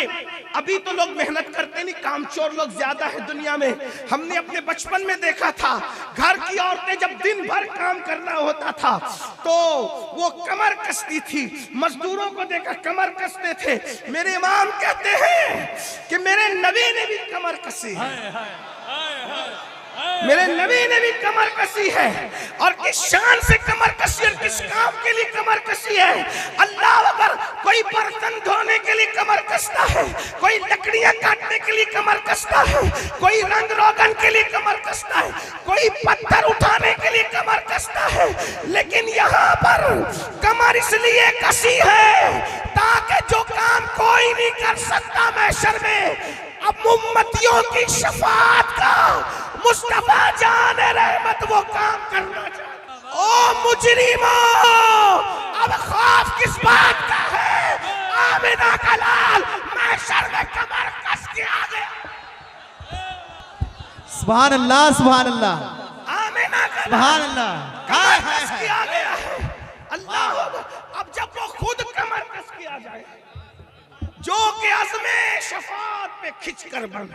अभी तो लोग मेहनत करते नहीं, कामचोर लोग ज्यादा है दुनिया में। हमने अपने बचपन में देखा था घर की औरतें जब दिन भर काम करना होता था तो वो कमर कसती थी, मजदूरों को देखा कमर कसते थे। मेरे इमाम कहते हैं कि मेरे नबी ने भी कमर कसी है, मेरे नबी ने भी कमर कसी है। और किस शान से कमर कसी और किस काम के लिए कमर कसी है। अल्लाह अगर कोई बर्तन धोने के लिए कमर कसता है, कोई लकड़ियां काटने के लिए कमर कसता है, कोई रंग रोगन के लिए कमर कसता है, कोई पत्थर उठाने के लिए कमर कसता है, लेकिन यहाँ पर कमर इसलिए कसी है ताकि जो काम कोई नहीं कर सकता महशर में, अब उम्मतियों की शफाअत का मुस्तफा जान रहमत वो काम करना चाहता। ओ मुजरिमों, अब खौफ किस बात का है। आमिना का लाल महशर में कमर कस के आ गया। सुभान अल्लाह, सुभान अल्लाह, आमिना का सुभान अल्लाह, कमर कस के आ गया है। अल्लाह, अब जब वो खुद कमर कस के आ जाए, जो कि अज़्मे शफाअत पे खिंच कर बंध,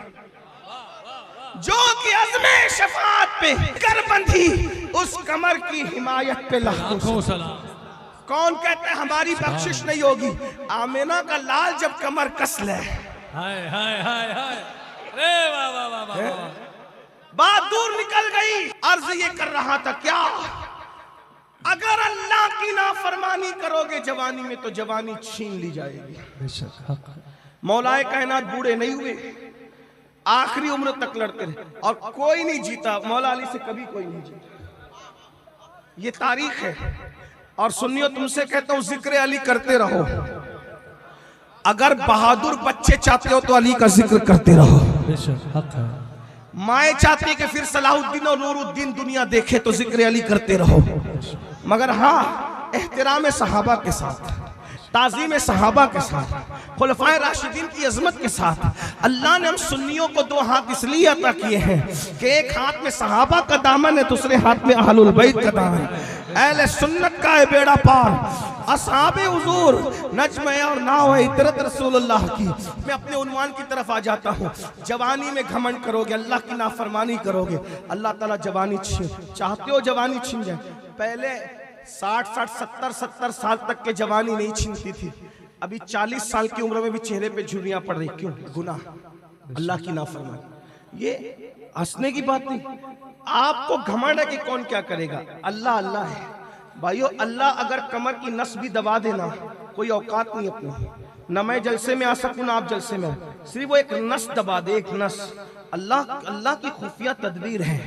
जो कि अज़्मे शफाअत पे कर बंधी, उस कमर की हिमायत पे लाखों सलाम। कौन कहता है हमारी बख्शिश नहीं होगी। आमिना का लाल जब कमर कस ले, हाय हाय हाय हाय, अरे वाह वाह वाह वाह, बात दूर निकल गई। अर्ज ये कर रहा था क्या, अगर अल्लाह की नाफरमानी करोगे जवानी में तो जवानी छीन ली जाएगी। मौलाए कायनात बूढ़े नहीं हुए, आखिरी उम्र तक लड़ते रहे और कोई नहीं जीता। मौला अली से कभी कोई नहीं जीता, ये तारीख है। और सुनियो, तुमसे कहता हूं जिक्र अली करते रहो। अगर बहादुर बच्चे चाहते हो तो अली का जिक्र करते रहो। माए चाहती है कि फिर सलाहुद्दीन और नूरुद्दीन दुनिया देखे तो जिक्र अली करते रहो। मगर हाँ, एहतराम सहाबा के साथ, ताज़ीम सहाबा के साथ, खुलफाए राशिदीन की अजमत के साथ। अल्लाह ने हम सुन्नियों को दो हाथ इसलिए अता किए हैं कि एक हाथ में सहाबा का दामन है, दूसरे हाथ में अहलुल बैत का दामन। अहले सुन्नत का है बेड़ा पार, असहाबे हुजूर नज्म और नाव है इतरत रसूलुल्लाह की। मैं अपने उन्वान की तरफ आ जाता हूँ। जवानी में घमंड करोगे, अल्लाह की नाफरमानी करोगे, अल्लाह ताला जवानी छीन, चाहते हो जवानी छीन जाए। पहले 60-70 साल तक के जवानी नहीं छीनती थी, अभी 40 साल की उम्र में भी चेहरे पे झुर्रियां पड़ रही। क्यों? गुनाह, अल्लाह की नाफरमानी। ये हंसने की बात नहीं। आपको घमंड है कि कौन क्या करेगा, अल्लाह अल्लाह है भाइयों। अल्लाह अगर कमर की नस भी दबा देना, कोई औकात नहीं अपनी। न मैं जलसे में आ सकूं ना आप जलसे में, सिर्फ वो एक नस दबा दे, एक नस। अल्लाह की खुफिया तदबीर है।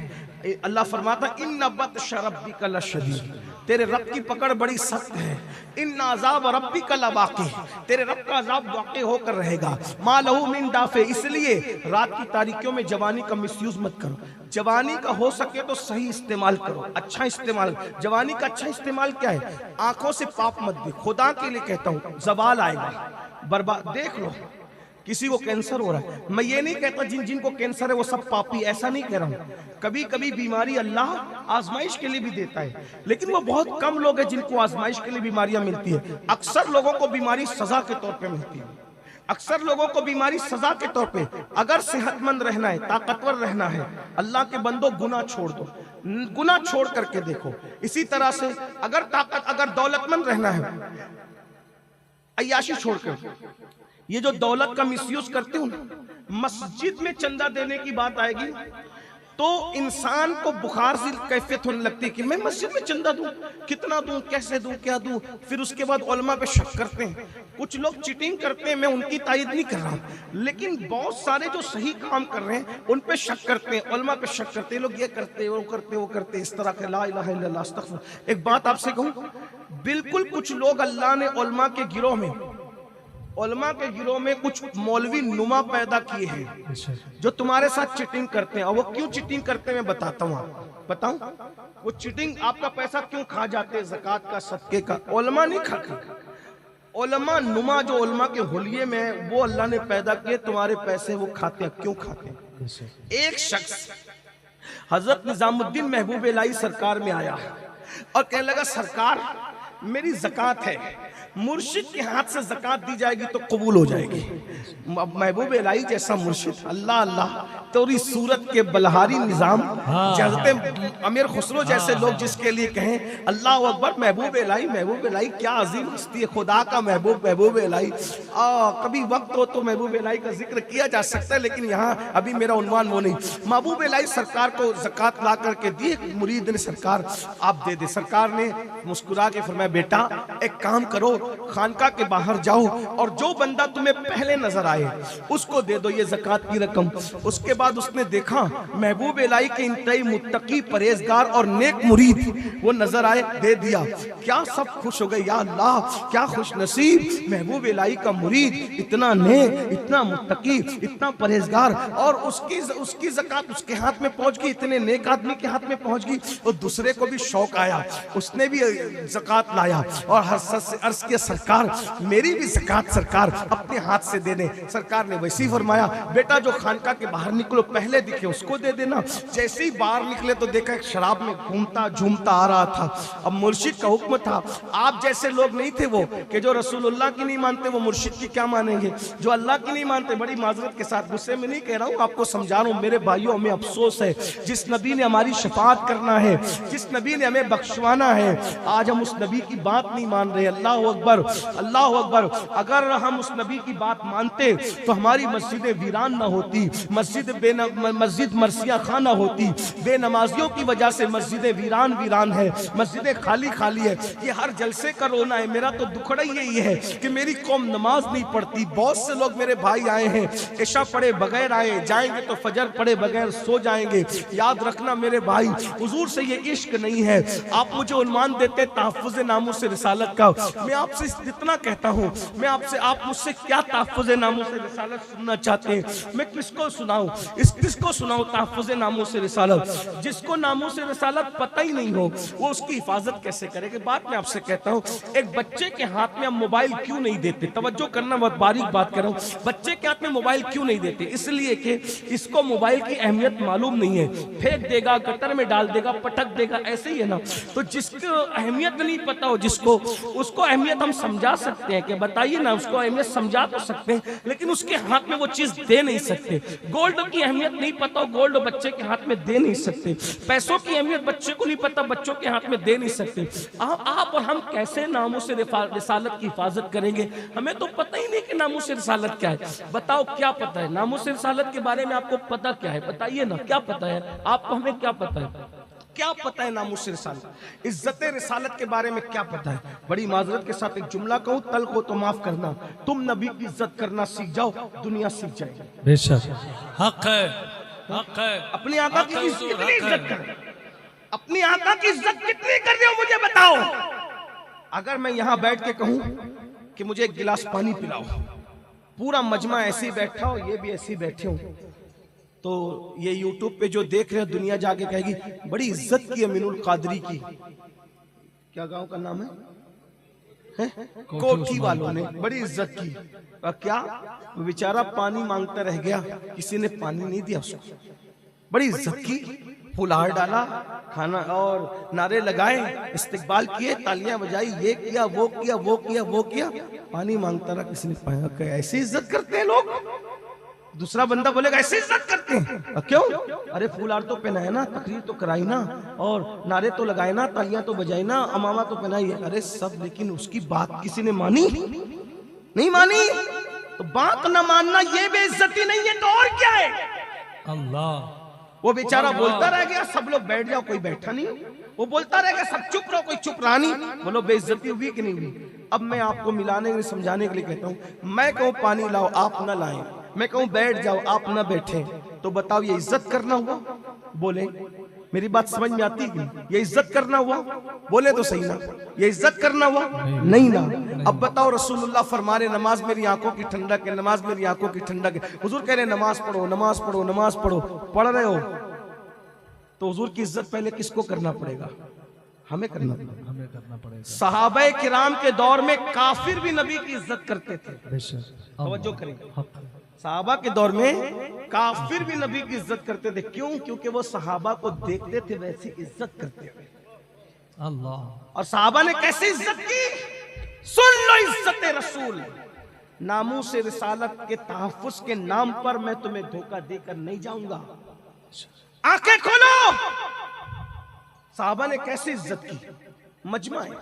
अल्लाह फरमाता इन्ना बत्श रब्बिका लशदीद, तेरे रब की पकड़ बड़ी सख्त है। इन्ना अज़ाब रब्बिका लवाक़ि, तेरे रब का अज़ाब वाक़ई होकर रहेगा। मा लहू मिन दाफ़े, इसलिए रात की तारीकियों में जवानी का मिसयूज मत करो। जवानी का हो सके तो सही इस्तेमाल करो, अच्छा इस्तेमाल। जवानी का अच्छा इस्तेमाल क्या है? आंखों से पाप मत दे, खुदा के लिए कहता हूँ। जवाल आएगा, बर्बाद। देख लो, किसी को कैंसर हो रहा है, मैं ये नहीं कहता जिन जिनको कैंसर है वो सब पापी, ऐसा नहीं कह रहा हूँ। कभी कभी बीमारी अल्लाह आजमाइश के लिए भी देता है, लेकिन वो बहुत कम लोग हैं जिनको आजमाइश के लिए बीमारियां मिलती है। अक्सर लोगों को बीमारी सजा के तौर पे मिलती है, अक्सर लोगों को बीमारी सजा के तौर पे। अगर सेहतमंद रहना है, ताकतवर रहना है, अल्लाह के बंदो गुनाह छोड़ दो, गुनाह छोड़ करके देखो। इसी तरह से अगर दौलतमंद रहना है, अय्याशी छोड़कर, ये जो दौलत का मिसयूज करते हो ना, मस्जिद में चंदा देने की बात आएगी तो इंसान को बुखार सी कैफियत होने लगती है कि मैं मस्जिद में चंदा दूं, कितना दूं, कैसे दूं, क्या दूं। फिर उसके बाद उलमा पे शक करते हैं। कुछ लोग चीटिंग करते हैं, मैं उनकी तायद नहीं कर रहा हूं, लेकिन बहुत सारे जो सही काम कर रहे हैं उन पे शक करते हैं, उलमा पे शक करते हैं। लोग ये करते, वो करते, वो करते, इस तरह के ला इलाहा इल्लल्लाह अस्तगफिर। एक बात आपसे कहूं, बिल्कुल कुछ लोग अल्लाह ने उलमा के गिरोह में कुछ मौलवी नुमा पैदा किए हैं जो तुम्हारे साथ चीटिंग करते हैं। और वो क्यों चीटिंग करते हैं मैं बताता हूँ। बताऊं वो चीटिंग, आपका पैसा क्यों खा जाते हैं, ज़कात का, सदके का? उलमा नहीं खाते, उलमा नुमा जो उलमा के हुलिये में वो अल्लाह ने पैदा किए, तुम्हारे पैसे वो खाते हैं। क्यों खाते हैं? एक शख्स हजरत निजामुद्दीन महबूब इलाही सरकार में आया और कहने लगा, सरकार मेरी ज़कात है, मुर्शिद के हाथ से ज़कात दी जाएगी तो कबूल हो जाएगी। महबूब इलाही जैसा मुर्शिद, अल्लाह अल्लाह, तेरी सूरत के बलहारी निज़ाम, हज़रत अमीर खुसरो जैसे लोग जिसके लिए कहें अल्लाह अकबर, महबूब इलाही क्या अजीम हस्ती है, खुदा का महबूब इलाही। कभी वक्त हो तो महबूब इलाही का जिक्र किया जा सकता है, लेकिन यहाँ अभी मेरा उन्वान वो नहीं। महबूब इलाही सरकार को ज़कात ला करके दी, मुरीद ने सरकार आप दे दे। सरकार ने मुस्कुरा के फरमाया बेटा एक काम करो, खानका के बाहर जाओ और जो बंदा तुम्हें पहले नजर आए उसको दे दो ये ज़कात की रकम। उसके बाद उसने देखा महबूब इलाही के इंतहाई मुत्तकी, परहेजगार और नेक मुरीद वो नजर आए, दे दिया। क्या सब खुश हो गए, या अल्लाह क्या खुश नसीब महबूब इलाही का मुरीद, इतना नेक, इतना मुत्तकी, इतना परहेजगार, और उसकी ज़कात उसके हाथ में पहुंच गई, इतने नेक आदमी के हाथ में पहुंच गई। और दूसरे को भी शौक आया, उसने भी ज़कात लाया और हर्षद से अर्ज किया सरकार मेरी भी ज़कात सरकार अपने हाथ से दे दे। सरकार ने वैसे ही फरमाया बेटा जो खानका के बाहर निकलो पहले दिखे उसको दे देना। जैसे ही बाहर निकले तो देखा एक शराब में घूमता झूमता आ रहा था। अब मुर्शिद का हुक्म था, आप जैसे लोग नहीं थे वो कि जो रसूलुल्लाह की नहीं मानते वो मुर्शिद की क्या मानेंगे, जो अल्लाह की नहीं मानते। बड़ी माजरत के साथ, गुस्से में नहीं कह रहा हूँ, आपको समझा रहा हूँ मेरे भाइयों, हमें अफसोस है जिस नबी ने हमारी शफाअत करना है, जिस नबी ने हमें बख्शवाना है, आज हम उस नबी की बात नहीं मान रहे। अल्लाह अकबर, अल्लाह अकबर। अगर हम उस नबी की बात मानते तो हमारी मस्जिदें वीरान ना होती, मस्जिद मरसिया खाना होती। बेनमाजियों की वजह से मस्जिदें वीरान है, मस्जिदें खाली है। ये हर जलसे का रोना है। मेरा तो दुखड़ा यही है कि मेरी कौम नमाज नहीं पढ़ती। बहुत से लोग मेरे भाई आए हैं, इशा पढ़े बगैर आए, जाएंगे तो फजर पढ़े बगैर सो जाएंगे। याद रखना मेरे भाई, हुजूर से ये इश्क नहीं है। आप मुझे उन्मान देते तहफ़्फ़ुज़ नामूस रिसालत का, मैं आपसे इतना कहता हूँ, मैं आपसे, आप मुझसे क्या तहफ़्फ़ुज़ नामूस रिसालत सुनना चाहते हैं? मैं किसको सुनाऊं, किसको सुनाऊं तहफ़्फ़ुज़ नामूस रिसालत? जिसको नामूस रिसालत पता ही नहीं हो वो उसकी हिफाजत कैसे करे? कि बात मैं आपसे कहता हूँ, एक बच्चे के हाथ में हम मोबाइल क्यों नहीं देते? तवज्जो करना, बहुत बारीक बात कर रहा हूँ। बच्चे के हाथ में मोबाइल क्यों नहीं देते? इसलिए कि इसको मोबाइल की अहमियत मालूम नहीं है, फेंक देगा, गटर में डाल देगा, पटक देगा, ऐसे ही है ना। तो जिसको अहमियत नहीं पता हो, जिसको, उसको अहमियत हम समझा सकते हैं कि बताइए ना, उसको अहमियत समझा तो सकते हैं, लेकिन उसके हाथ में वो चीज दे नहीं सकते। गोल्ड की अहमियत नहीं पता हो, गोल्ड बच्चे के हाथ में दे नहीं सकते। पैसों की अहमियत बच्चे को नहीं पता, बच्चों के हाथ में दे नहीं सकते। आप और हम कैसे नामों से रिसालत की हिफाजत करेंगे? हमें तो पता ही नहीं कि नामों से रिसालत क्या है। बताओ क्या पता है नामों से रिसालत के बारे में? आपको पता क्या है? बताइए ना, क्या पता है आपको? हमें क्या पता है? क्या पता है नामूस रिसालत, इज्जत रिसालत के बारे में क्या पता है? बड़ी माजरत के साथ एक जुमला कहूं, तल को तो माफ करना, तुम नबी की इज्जत करना सीख जाओ, दुनिया सीख जाएगी। बेशक हक है, हक है। अपनी आका की कितनी इज्जत कर, अपनी आका की इज्जत कितनी कर रहे हो मुझे बताओ। अगर मैं यहां बैठ के कहूं कि मुझे एक गिलास पानी पिलाओ, पूरा मजमा ऐसे ही बैठा हो, ये भी ऐसे ही बैठे हो, तो ये यूट्यूब पे जो देख रहे हैं दुनिया जाके कहेगी बड़ी इज्जत की अमीनुल कादरी की। क्या गांव का नाम है? कोठी वालों ने बड़ी इज्जत की। क्या बेचारा पानी मांगता रह गया, किसी ने पानी नहीं दिया उसको। बड़ी इज्जत की, फुलहार डाला, खाना और नारे लगाए, इस्तकबाल किए, तालियां बजाई, ये किया, वो किया, वो किया, वो किया, पानी मांगता रहा, किसी ने पाया। ऐसी इज्जत करते हैं लोग। दूसरा बंदा बोलेगा ऐसे इज्जत करते हैं, क्यों? अरे फूलहार तो पहनाए ना, तकरीर तो कराई ना, और नारे तो लगाए ना, तालियां तो बजाई ना, अमामा तो पहनाई। अरे सब, लेकिन उसकी बात किसी ने मानी नहीं मानी? तो बात न मानना ये बेइज्जती नहीं है तो और क्या है? अल्लाह। वो बेचारा बोलता रह गया, सब लोग बैठ जाओ, कोई बैठा नहीं। वो बोलता रह गया, सब चुप रहो, कोई चुप रहा नहीं। बोलो बेइज्जती हुई कि नहीं हुई? अब मैं आपको मिलाने के लिए, समझाने के लिए कहता हूँ। मैं कहूँ पानी लाओ, आप ना लाएं, मैं कहूँ बैठ जाओ, आप ना बैठे, तो बताओ ये इज्जत करना हुआ? बोले मेरी बात समझ में आती है? ये इज्जत करना हुआ? बोले तो सही ना, ये इज्जत करना हुआ? नहीं ना। अब बताओ, रसूलुल्लाह फरमा रहे नमाज मेरी आंखों की ठंडक है, नमाज मेरी आंखों की ठंडक है। हुजूर कह रहे नमाज पढ़ो, नमाज पढ़ो, नमाज पढ़ो। पढ़ रहे हो तो हुजूर की इज्जत पहले किसको करना पड़ेगा? हमें करना पड़ेगा। सहाबाए किराम के दौर में काफिर भी नबी की इज्जत करते थे। तवज्जो करें, सहाबा के दौर में काफिर भी नबी की इज्जत करते थे। क्यों? क्योंकि वो सहाबा को देखते थे वैसी इज्जत करते थे। अल्लाह। और सहाबा ने कैसे इज्जत की? सुन लो इज्जत रसूल, नामूस रिसालत के तहफ्फुज के नाम पर मैं तुम्हें धोखा देकर नहीं जाऊंगा। आंखें खोलो। साहबा ने कैसे इज्जत की, मजमा है,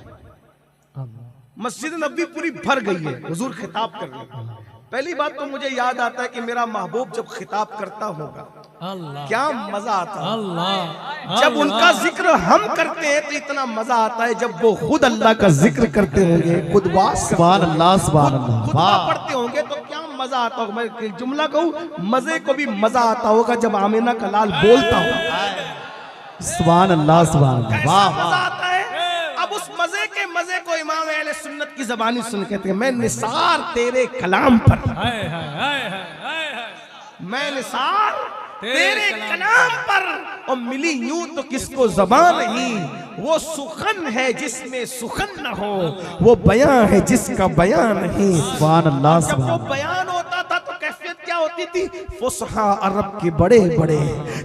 मस्जिद नबी पूरी भर गई है, हुजूर खिताब कर रहे हैं। पहली बात तो मुझे याद आता है कि मेरा महबूब जब खिताब करता होगा अल्लाह, क्या मजा आता है। अल्लाह, जब उनका जिक्र हम करते हैं तो इतना मजा आता है, जब वो खुद अल्लाह का जिक्र करते होंगे, खुद सुभान अल्लाह, सुभान अल्लाह, खुतबा वाह। पढ़ते होंगे तो क्या मजा आता होगा। मैं एक जुमला कहूँ, मजे को भी मजा आता होगा जब आमिना का लाल बोलता हो। सुभान अल्लाह, सुभान अल्लाह, कैसा वाह मजा वाह। आता है। अब उस मजे के मजे को इमाम अहले सुन्नत की ज़बानी सुन कहते हैं, मैं निसार तेरे कलाम पर, हाय हाय हाय हाय हाय हाय। मैं निसार तेरे कलाम पर, और मिली यूं तो किसको ज़बान नहीं, वो सुखन है जिसमें सुखन न हो, वो बयां है जिसका बयां नहीं। सुभान अल्लाह, जब सुभान वो अल्लाह। बयान होता था तो कैफियत क्या होती थी, फुसहा अरब के बड़े बड़े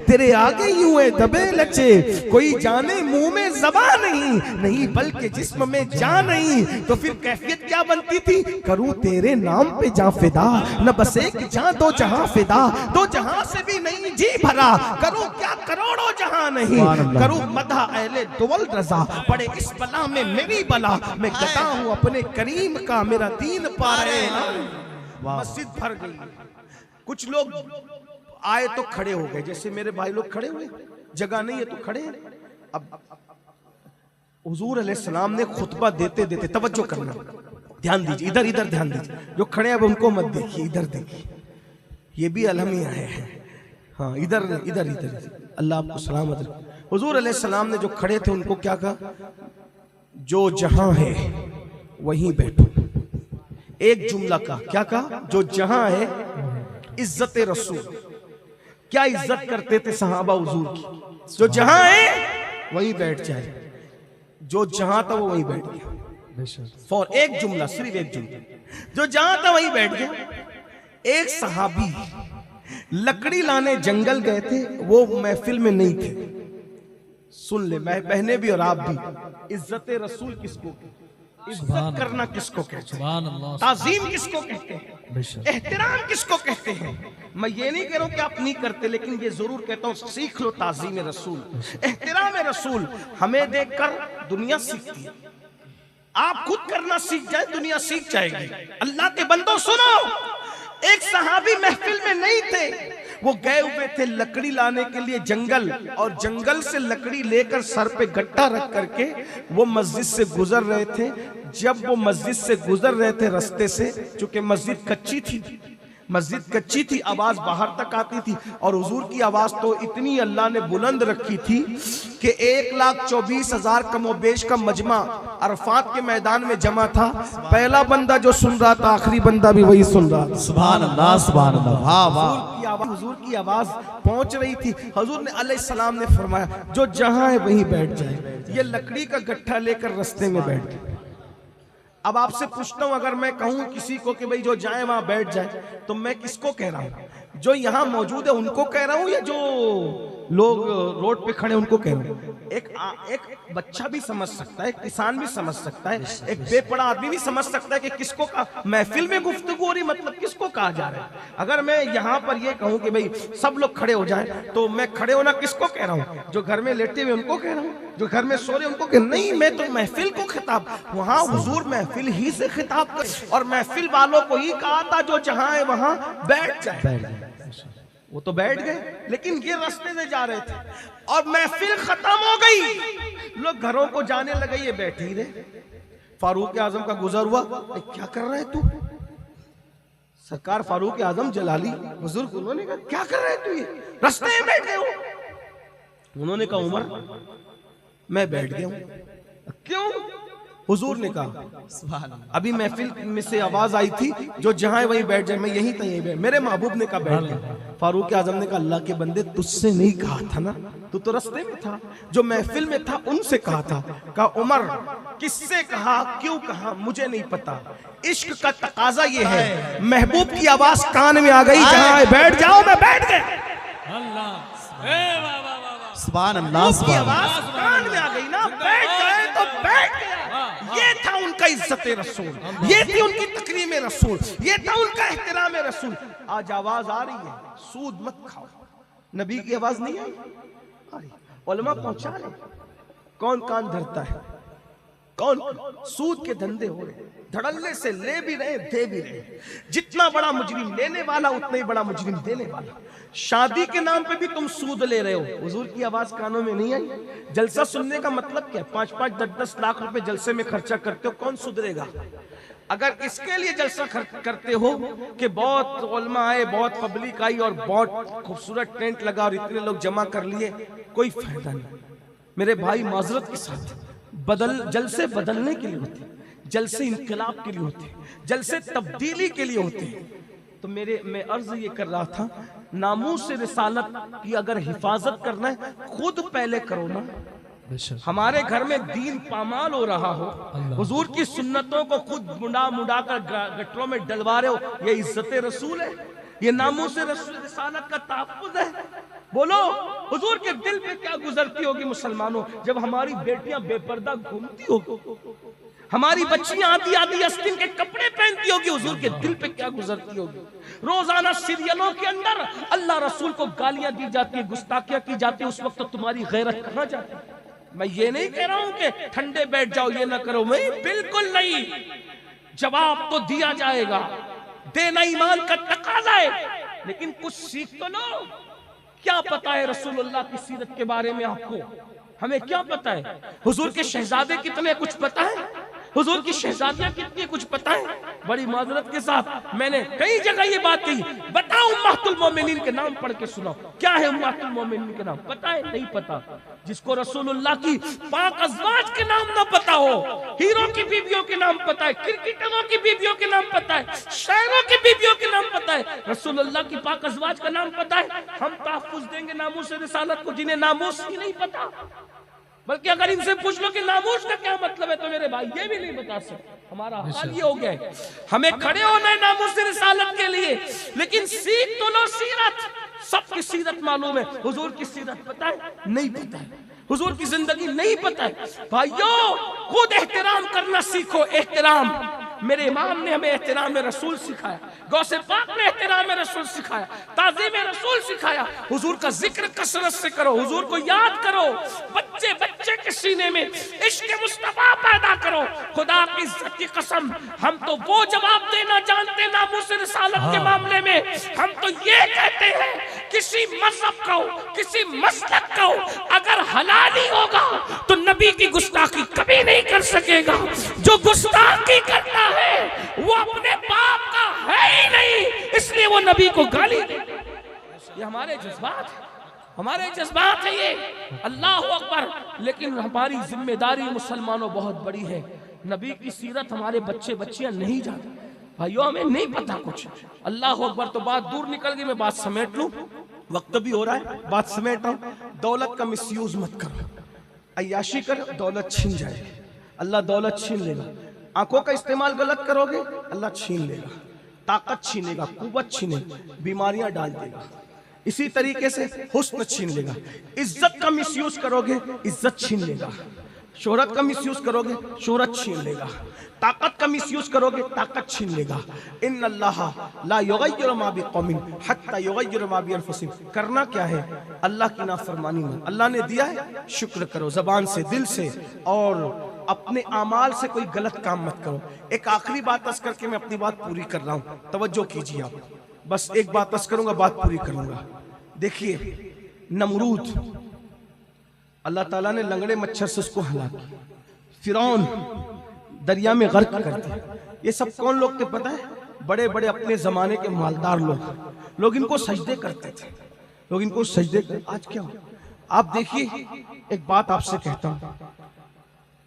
तेरे आगे यूं है दबे लचे, कोई जाने मुंह में ज़बान नहीं, नहीं बल्कि जिस्म में जान नहीं। तो फिर कैफियत क्या बनती थी, करूं तेरे नाम पे जा फिदा, न बस एक जान दो जहां फिदा, दो जहां से भी नहीं जी भरा, करूं क्या करोड़ों जहां नहीं, करूं मदा अहले दुवल रजा, पड़े इस बला में मेरी बला, मैं गता हूं अपने करीम का, मेरा दीन पा रहे हैं। मस्जिद भर गई, कुछ लोग आए तो खड़े हो गए, जैसे मेरे भाई लोग खड़े हुए, जगह नहीं है तो खड़े हैं। अब हुजूर अलैहिस्सलाम ने खुतबा देते देते, तवज्जो करना, ध्यान दीजिए, इधर इधर ध्यान दीजिए, जो खड़े हैं अब उनको मत देखिए, इधर देखिए, ये भी अलहमी आए हैं। हाँ, इधर इधर इधर, अल्लाह आपको सलामत रखे। हुजूर अलैहिस्सलाम ने जो खड़े थे उनको क्या कहा, जो जहां है वहीं बैठो। एक जुमला का क्या कहा, जो जहां है, इज्जत रसूल। क्या इज्जत करते थे सहाबा हुजूर की, जो जहां है वहीं बैठ जाए, जो जहां था वो वहीं बैठ गया। फॉर एक जुमला, सिर्फ एक जुमला, जो जहां था वहीं बैठ गया। एक सहाबी लकड़ी लाने जंगल गए थे, वो महफिल में नहीं थे। सुन ले बहने भी और आप भी, इज्जत रसूल किसको, इज्जत करना किसको कहते हैं, सुभान अल्लाह, ताजीम किसको कहते हैं, एहतराम किसको कहते हैं। मैं ये नहीं कह रहा हूं कि आप नहीं करते, लेकिन ये जरूर कहता हूं सीख लो ताजीम रसूल, एहतराम रसूल। हमें देखकर दुनिया सीखती है, आप खुद करना सीख जाए दुनिया सीख जाएगी। अल्लाह के बंदो सुनो, एक सहाबी महफिल में नहीं थे, वो गए हुए थे लकड़ी लाने के लिए जंगल, और जंगल से लकड़ी लेकर सर पे गट्टा रख करके वो मस्जिद से गुजर रहे थे। जब वो मस्जिद से गुजर रहे थे रास्ते से, चूंकि मस्जिद कच्ची थी, आवाज बाहर तक आती थी, और हुजूर की आवाज तो इतनी अल्लाह ने बुलंद रखी थी कि 1,24,000 कमोबेश का मजमा अरफात के मैदान में जमा था। पहला बंदा जो सुन रहा था, आखिरी बंदा भी वही सुन रहा था। सुभान अल्लाह, सुभान अल्लाह, वाह वाह। हुजूर की आवाज पहुंच रही थी। हुजूर ने अलैहिस्सलाम ने फरमाया, जो जहां है वहीं बैठ जाए। ये लकड़ी का गट्ठा लेकर रास्ते में बैठ गए। अब आपसे पूछता हूं, अगर मैं कहूं किसी को कि भाई जो जाए वहां बैठ जाए, तो मैं किसको कह रहा हूं, जो यहां मौजूद है उनको कह रहा हूं, या जो लोग रोड पे खड़े उनको कह रहा हूं। एक बच्चा भी समझ सकता है, एक किसान भी समझ सकता है, एक बेपड़ा आदमी भी समझ सकता है कि किसको महफिल में गुफ्तगू हो रही, मतलब किसको कहा जा रहा है। अगर मैं यहाँ पर ये कहूँ कि भाई सब लोग खड़े हो जाएं, तो मैं खड़े होना किसको कह रहा हूँ, जो घर में लेटे हुए उनको कह रहा हूँ, जो घर में सो रहे उनको कह नहीं, मैं तो महफिल को खिताब, वहाँ हुजूर महफिल ही से खिताब कर, और महफिल वालों को ही कहा था जो जहाँ है वहाँ बैठ जाए। वो तो बैठ गए, लेकिन ये रास्ते से जा रहे थे और महफिल खत्म हो गई, लोग घरों को जाने लगे, ये बैठे ही रहे। फारूक आजम का गुजर हुआ, क्या कर रहा है तू, सरकार फारूक आजम जलाली बुजुर्ग, उन्होंने कहा क्या कर रहा है तू, ये रास्ते में बैठ गए हो। उन्होंने कहा उमर मैं बैठ गया हूं। क्यों? हुजूर ने कहा अभी महफिल में से आवाज आई थी, जो जहां वहीं बैठ जाए, मैं यहीं था यहीं बैठ। मेरे महबूब ने कहा बैठ गया। फारूक आजम ने कहा अल्लाह के बंदे, तुझसे नहीं कहा था ना, तू तो रास्ते में था, जो महफिल में था उनसे कहा था। कहा उमर किससे कहा, क्यों कहा, मुझे नहीं पता, इश्क का तकाजा ये है, महबूब की आवाज कान में आ गई, जहां बैठ जाओ, मैं बैठ गया। सुभान अल्लाह, सुभान आवाज कान में आ गई ना, बैठ गए तो बैठ गया। ये था उनका उनका इज्जत रसूल, ये थी उनकी तकरीम रसूल, ये था उनका एहतराम रसूल। आज आवाज आ रही है सूद मत खाओ, नबी की आवाज नहीं आई, आ रही। उलमा पहुंचा रहे, कौन कान धरता है, कौन सूद के धंधे हो रहे, धड़ल्ले से ले भी रहे दे भी रहे। जितना बड़ा मुजरिम लेने वाला उतना ही बड़ा मुजरिम देने वाला। शादी के नाम पे भी तुम सूद ले रहे हो, हुजूर की आवाज कानों में नहीं आई। जलसा सुनने का मतलब क्या, 5-5, 10-10 लाख रुपए जलसे में खर्चा करते हो, कौन सुधरेगा? अगर इसके लिए जलसा करते हो कि बहुत उलमा आए, बहुत पब्लिक आई और बहुत खूबसूरत टेंट लगा और इतने लोग जमा कर लिए, कोई फायदा नहीं। मेरे भाई माजरत के साथ जलसे बदलने के लिए होते, जलसे इंकलाब के लिए होते, जलसे तब्दीली के लिए होते। तो मैं अर्ज ये कर रहा था, नामूस से रिसालत की अगर हिफाजत करना है खुद पहले करो ना। हमारे घर में दीन पामाल हो रहा हो, हुजूर की सुन्नतों को खुद मुड़ा कर गटरों में डलवा रहे हो, ये इज्जत रसूल है, ये नामूस से रिसालत का तहफ्फुज़ है। बोलो हुजूर के दिल पे क्या गुजरती होगी मुसलमानों, जब हमारी बेटियां बेपर्दा घूमती होगी, हमारी बच्चियां आधी आधी आस्तीन के कपड़े पहनती होगी, हुजूर के दिल पे क्या गुजरती होगी। रोजाना सीरियलों के अंदर अल्लाह रसूल को गालियां दी जाती है, गुस्ताखियां की जाती है, उस वक्त तो तुम्हारी गैरत कहां जाती है? मैं ये नहीं कह रहा हूं कि ठंडे बैठ जाओ, ये ना करो, मैं बिल्कुल नहीं। जवाब तो दिया जाएगा, देना ईमान का तकाज़ा है, लेकिन कुछ सीख तो लो। क्या पता है रसूलुल्लाह की सीरत के बारे में आपको? हमें क्या पता है? हुजूर के शहजादे कितने, कुछ पता है? हुजूर की शहजादियां कितनी, कुछ पता है? बड़ी माजरत के साथ मैंने कई जगह ये बात कही, बताओ उम्मतुल मोमिनीन के नाम पढ़ के सुनाओ, क्या है उम्मतुल मोमिनीन के नाम? पता है? नहीं पता। जिसको रसूलुल्लाह की पाक अज़वाज के नाम ना पता हो, हीरो की बीवियों के नाम पता है, क्रिकेटरों की बीवियों के नाम पता है, शायरों की बीवियों के नाम पता है, रसूलुल्लाह की पाक अज़वाज का नाम पता है, हम तहफ्फुज़ देंगे नामूस रिसालत को जिन्हें नामूस ही नहीं पता। बल्कि अगर इनसे पूछ लो कि नामूस का क्या मतलब है, तो मेरे भाई ये भी नहीं बता सकते। हमारा हाल ये हो गया है, हमें खड़े होना है नामूस रिसालत के लिए, लेकिन सीख तो लो सीरत। सबकी सीरत मालूम है, हुजूर की सीरत पता है? नहीं पता है। हुजूर की जिंदगी नहीं पता है। भाइयों खुद एहतराम करना सीखो। एहतराम, मेरे इमाम ने हमें एहतराम रसूल सिखाया, गौसे पाक ने एहतराम रसूल सिखाया, ताज़ीम रसूल सिखाया। हुजूर का जिक्र कसरत से करो, हुजूर को याद करो, बच्चे बच्चे के सीने में इश्क मुस्तफा पैदा करो। खुदा की इज्जत की कसम, हम तो वो जवाब देना जानते नामूस रिसालत के मामले में। हम तो ये कहते हैं, किसी मजहब का हो, किसी मसलक का हो, अगर हलाली होगा तो नबी की गुस्ताखी कभी नहीं कर सकेगा। जो गुस्ताखी करता है वो अपने बाप का है ही नहीं, इसलिए वो नबी को गाली दे। ये हमारे जज्बात, हमारे जज्बात है ये। अल्लाह अकबर। लेकिन हमारी जिम्मेदारी मुसलमानों बहुत बड़ी है। नबी की सीरत हमारे बच्चे बच्चियां नहीं जानते भाइयों, हमें नहीं पता कुछ। अल्लाह अकबर। तो बात दूर निकल गई, मैं बात समेट लूं, वक्त भी हो रहा है, बात समेट रहा हूं। दौलत का मिसयूज मत करो, अय्याशी कर, दौलत छिन जाएगी, अल्लाह दौलत छीन लेगा। आंखों का इस्तेमाल गलत करोगे, अल्लाह छीन लेगा, ताकत छीनेगा, कुव्वत छीनेगा, बीमारियां डाल देगा। इसी तरीके से हुस्न छीन लेगा। इज्जत का मिसयूज करोगे, इज्जत छीन लेगा। शोहरत का मिसयूज करोगे, शोहरत छीन लेगा। ताकत का मिसयूज करोगे, ताकत छीन लेगा। इन्नल्लाह ला युगय्यिरु मा बिक़ौमिन हत्ता युगय्यिरु मा बिअनफुसिहिम। करना क्या है? अल्लाह की नाफरमानी में। अल्लाह ने दिया है, शुक्र करो जबान से, दिल से, और अपने आमाल से कोई गलत काम मत करो। एक आखिरी बात अर्ज करके मैं अपनी बात पूरी कर रहा हूं, तवज्जो कीजिए आप। बस एक बात अर्ज करूंगा, बात पूरी करूंगा। देखिए नमरूद, अल्लाह ताला ने लंगड़े मच्छर से उसको हलाक किया, फिरौन दरिया में गर्क कर दिया। ये सब कौन लोग थे पता है? बड़े बड़े अपने जमाने के मालदार लोग इनको सजदे करते थे, लोग इनको सजदे करते। आज क्या हो? आप देखिए, एक बात आपसे कहता हूं,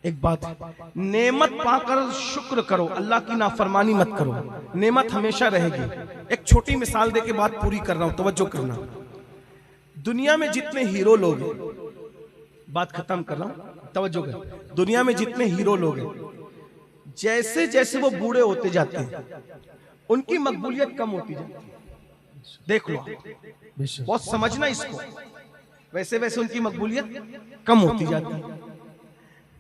एक बात है, नेमत पाकर शुक्र करो, अल्लाह की नाफरमानी मत करो, नेमत हमेशा रहेगी। एक छोटी मिसाल देके बात पूरी कर रहा हूं, तवज्जो करना। दुनिया में जितने हीरो लोग हैं, बात खत्म कर रहा हूं, तवज्जो कर। दुनिया में जितने हीरो लोग हैं, जैसे जैसे वो बूढ़े होते जाते हैं, उनकी मकबूलियत कम होती जाती है। देख लो, बहुत समझना इसको, वैसे वैसे उनकी मकबूलियत कम होती जाती है।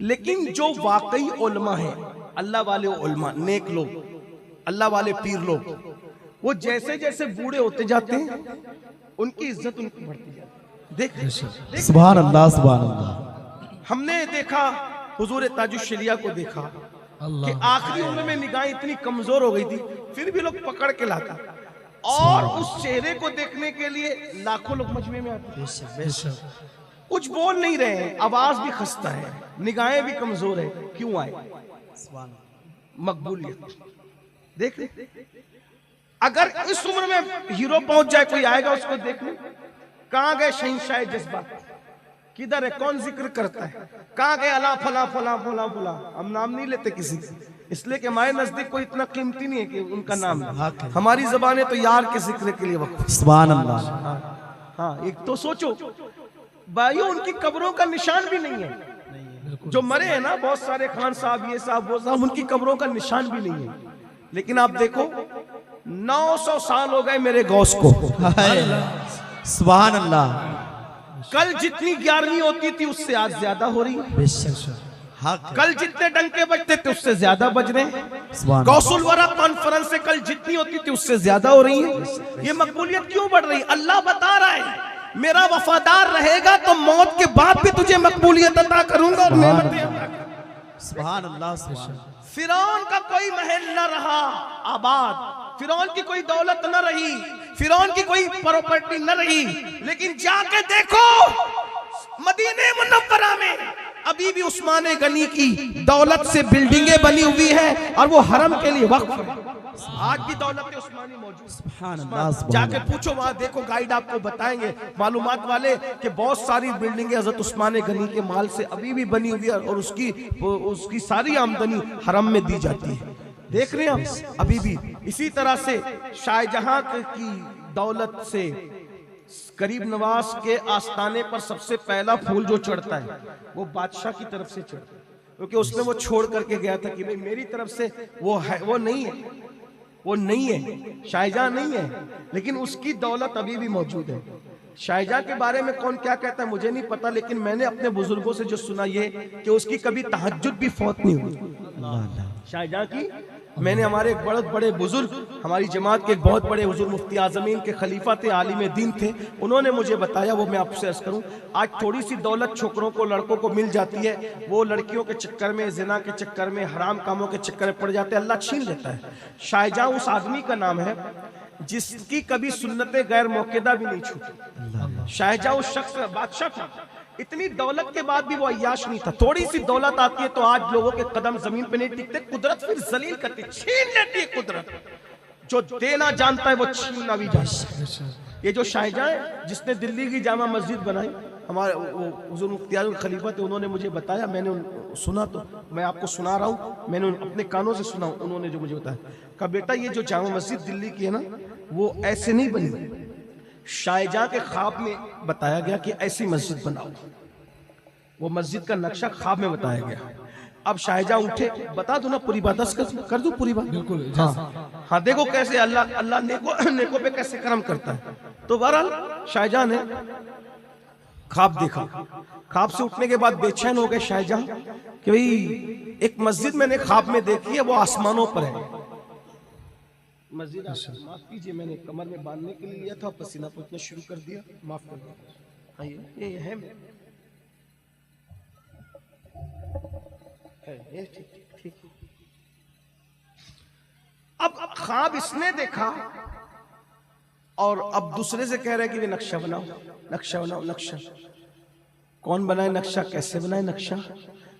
लेकिन जो वाकई उलमा है, अल्लाह वाले उलमा, नेक लोग, अल्लाह वाले पीर लोग, वो जैसे जैसे बूढ़े होते जाते हैं उनकी इज्जत उनकी बढ़ती जाती है। देख सुभान अल्लाह सुभान अल्लाह। हमने देखा हुजूर ताजुश्शरिया को देखा कि आखिरी उम्र में निगाहें इतनी कमजोर हो गई थी, फिर भी लोग पकड़ के लाता, और उस चेहरे को देखने के लिए लाखों लोग मजमे में आते। कुछ बोल नहीं रहे हैं, आवाज भी खस्ता है, निगाहें भी कमजोर है, क्यों आए? मकबूलियत। देख अगर इस उम्र में हीरो पहुंच जाए, कोई आएगा उसको देखने, कहां गए शहंशाह जज्बात, किधर है, कौन जिक्र करता है, कहां गए अला फला फला फला फला। हम नाम नहीं लेते किसी का, इसलिए कि हमारे नजदीक कोई इतना कीमती नहीं है कि उनका नाम है। हमारी जबानें तो यार के जिक्र के लिए वक्त। सुभान अल्लाह। हाँ, एक तो सोचो भाइयों, उनकी कब्रों का निशान भी नहीं है। जो मरे हैं ना, बहुत सारे खान साहब, ये साहब, वो साहब, उनकी कब्रों का निशान भी नहीं है। लेकिन आप देखो 900 साल हो गए मेरे गौस को। सुभान अल्लाह। कल जितनी 11वीं होती थी उससे आज ज्यादा हो रही है। कल जितने डंके बजते थे उससे ज्यादा बज रहे हैं। गौसुल वरा कॉन्फ्रेंस से कल जितनी होती थी उससे ज्यादा हो रही है। ये मकबूलियत क्यों बढ़ रही है? अल्लाह बता रहा है मेरा वफादार रहेगा तो मौत के बाद भी तुझे मकबूलियत अता करूंगा और नेमतें अता करूंगा। सुभान अल्लाह सुभान। फिरौन का कोई महल न रहा आबाद, फिरौन की कोई दौलत न रही, फिरौन की कोई प्रॉपर्टी न रही, लेकिन जाके देखो मदीने मुनव्वरा में अभी भी उस्मान गनी की दौलत से बिल्डिंगें बनी हुई है और वो हरम के लिए वक्फ है। आज भी दौलत उस्मानी मौजूद। जाके पूछो, वहां देखो, गाइड आपको बताएंगे मालूमात वाले कि बहुत सारी बिल्डिंगें हजरत उस्मान गनी के माल से अभी भी बनी हुई है और उसकी सारी आमदनी हरम में दी जाती है। देख रहे हैं हम अभी भी। इसी तरह से शाहजहां की दौलत से गरीब नवाज के आस्थाने पर सबसे पहला फूल जो चढ़ता है वो बादशाह की तरफ से चढ़ता है, क्योंकि उसने वो छोड़ करके गया था कि भाई मेरी तरफ से वो है, वो नहीं है, वो नहीं है, शाहजहां नहीं है, लेकिन उसकी दौलत अभी भी मौजूद है। शाहजहां के बारे में कौन क्या कहता है मुझे नहीं पता, लेकिन मैंने अपने बुजुर्गों से जो सुना ये कि उसकी कभी तहज्जुद भी फौत नहीं हुई शाहजहां की। मैंने हमारे एक बहुत बड़े बुजुर्ग, हमारी जमात के एक बहुत बड़े हुजूर मुफ्ती आजमीन के खलीफा थे, आलिम दीन थे, उन्होंने मुझे बताया, वो मैं आपसे अर्ज करूं। आज थोड़ी सी दौलत छोकरों को, लड़कों को मिल जाती है, वो लड़कियों के चक्कर में, जिना के चक्कर में, हराम कामों के चक्कर में पड़ जाते हैं, अल्लाह छीन लेता है। शाहजहां उस आदमी का नाम है जिसकी कभी सुन्नते गैर मौकेदा भी नहीं छूटी। शाहजहां उस शख्स का बादशाह था, इतनी दौलत के बाद भी वो अय्याश नहीं था। थोड़ी सी दौलत आती है तो आज लोगों के कदम जमीन पे नहीं टिकते, कुदरत फिर जलील करती, छीन लेती है कुदरत। जो देना जानता है वो छीनना भी जानता है। ये जो शाहजहां है जिसने दिल्ली की जामा मस्जिद बनाई, हमारे हुजूर मुफ्ती आजम खलीफा थे, उन्होंने मुझे बताया, मैंने सुना तो मैं आपको सुना रहा हूँ, मैंने अपने कानों से सुना, उन्होंने जो मुझे बताया, कहा बेटा ये जो जामा मस्जिद दिल्ली की है ना, वो ऐसे नहीं बनी, शाहजहां के ख्वाब में बताया गया कि ऐसी मस्जिद बनाओ। वो मस्जिद का नक्शा ख्वाब में बताया गया। अब शाहजहां उठे, बता दो ना पूरी बात, कर दो पूरी बात। बिल्कुल। हाँ, देखो कैसे अल्लाह नेको पे कैसे करम करता है। तो बहरहाल शाहजहां ने ख्वाब देखा, ख्वाब से उठने के बाद बेचैन हो गए शाहजहां कि भाई एक मस्जिद मैंने ख्वाब में देखी है, वो आसमानों पर है। मस्जिद, माफ कीजिए, मैंने कमर में बांधने के लिए लिया था, पसीना पोछना शुरू कर दिया, माफ कर दो। ये है ठीक। अब ख्वाब इसने देखा और अब दूसरे से कह रहे कि वे नक्शा बनाओ, नक्शा बनाओ, नक्शा। कौन बनाए नक्शा, कैसे बनाए नक्शा?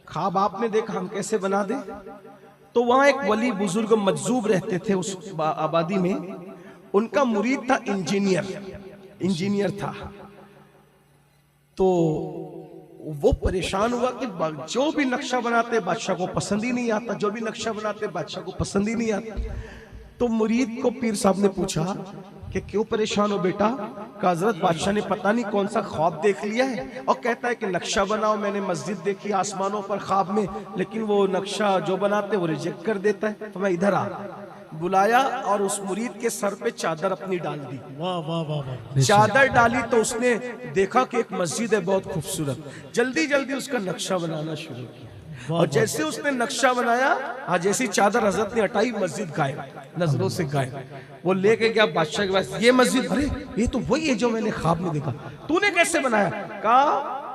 ख्वाब आपने देखा, हम कैसे बना दे? तो वहां एक वली बुजुर्ग मजजूब रहते थे उस आबादी में, उनका मुरीद था इंजीनियर था। तो वो परेशान हुआ कि जो भी नक्शा बनाते बादशाह को पसंद ही नहीं आता, जो भी नक्शा बनाते बादशाह को पसंद ही नहीं आता। तो मुरीद को पीर साहब ने पूछा कि क्यों परेशान हो बेटा? का हजरत बादशाह ने पता नहीं कौन सा ख्वाब देख लिया है और कहता है कि नक्शा बनाओ। मैंने मस्जिद देखी आसमानों पर ख्वाब में, लेकिन वो नक्शा जो बनाते वो रिजेक्ट कर देता है। तो मैं इधर आ बुलाया और उस मुरीद के सर पे चादर अपनी डाल दी। वाह वाह वाह वाह। चादर डाली तो उसने देखा कि एक मस्जिद है बहुत खूबसूरत, जल्दी जल्दी उसका नक्शा बनाना शुरू किया। और जैसे उसने नक्शा बनाया, हाँ, जैसी चादर हजरत ने हटाई, मस्जिद गायब, नजरों से गायब। वो लेके गया बादशाह के पास, ये मस्जिद, अरे ये तो वही है जो मैंने ख्वाब में देखा, तूने कैसे बनाया? कहा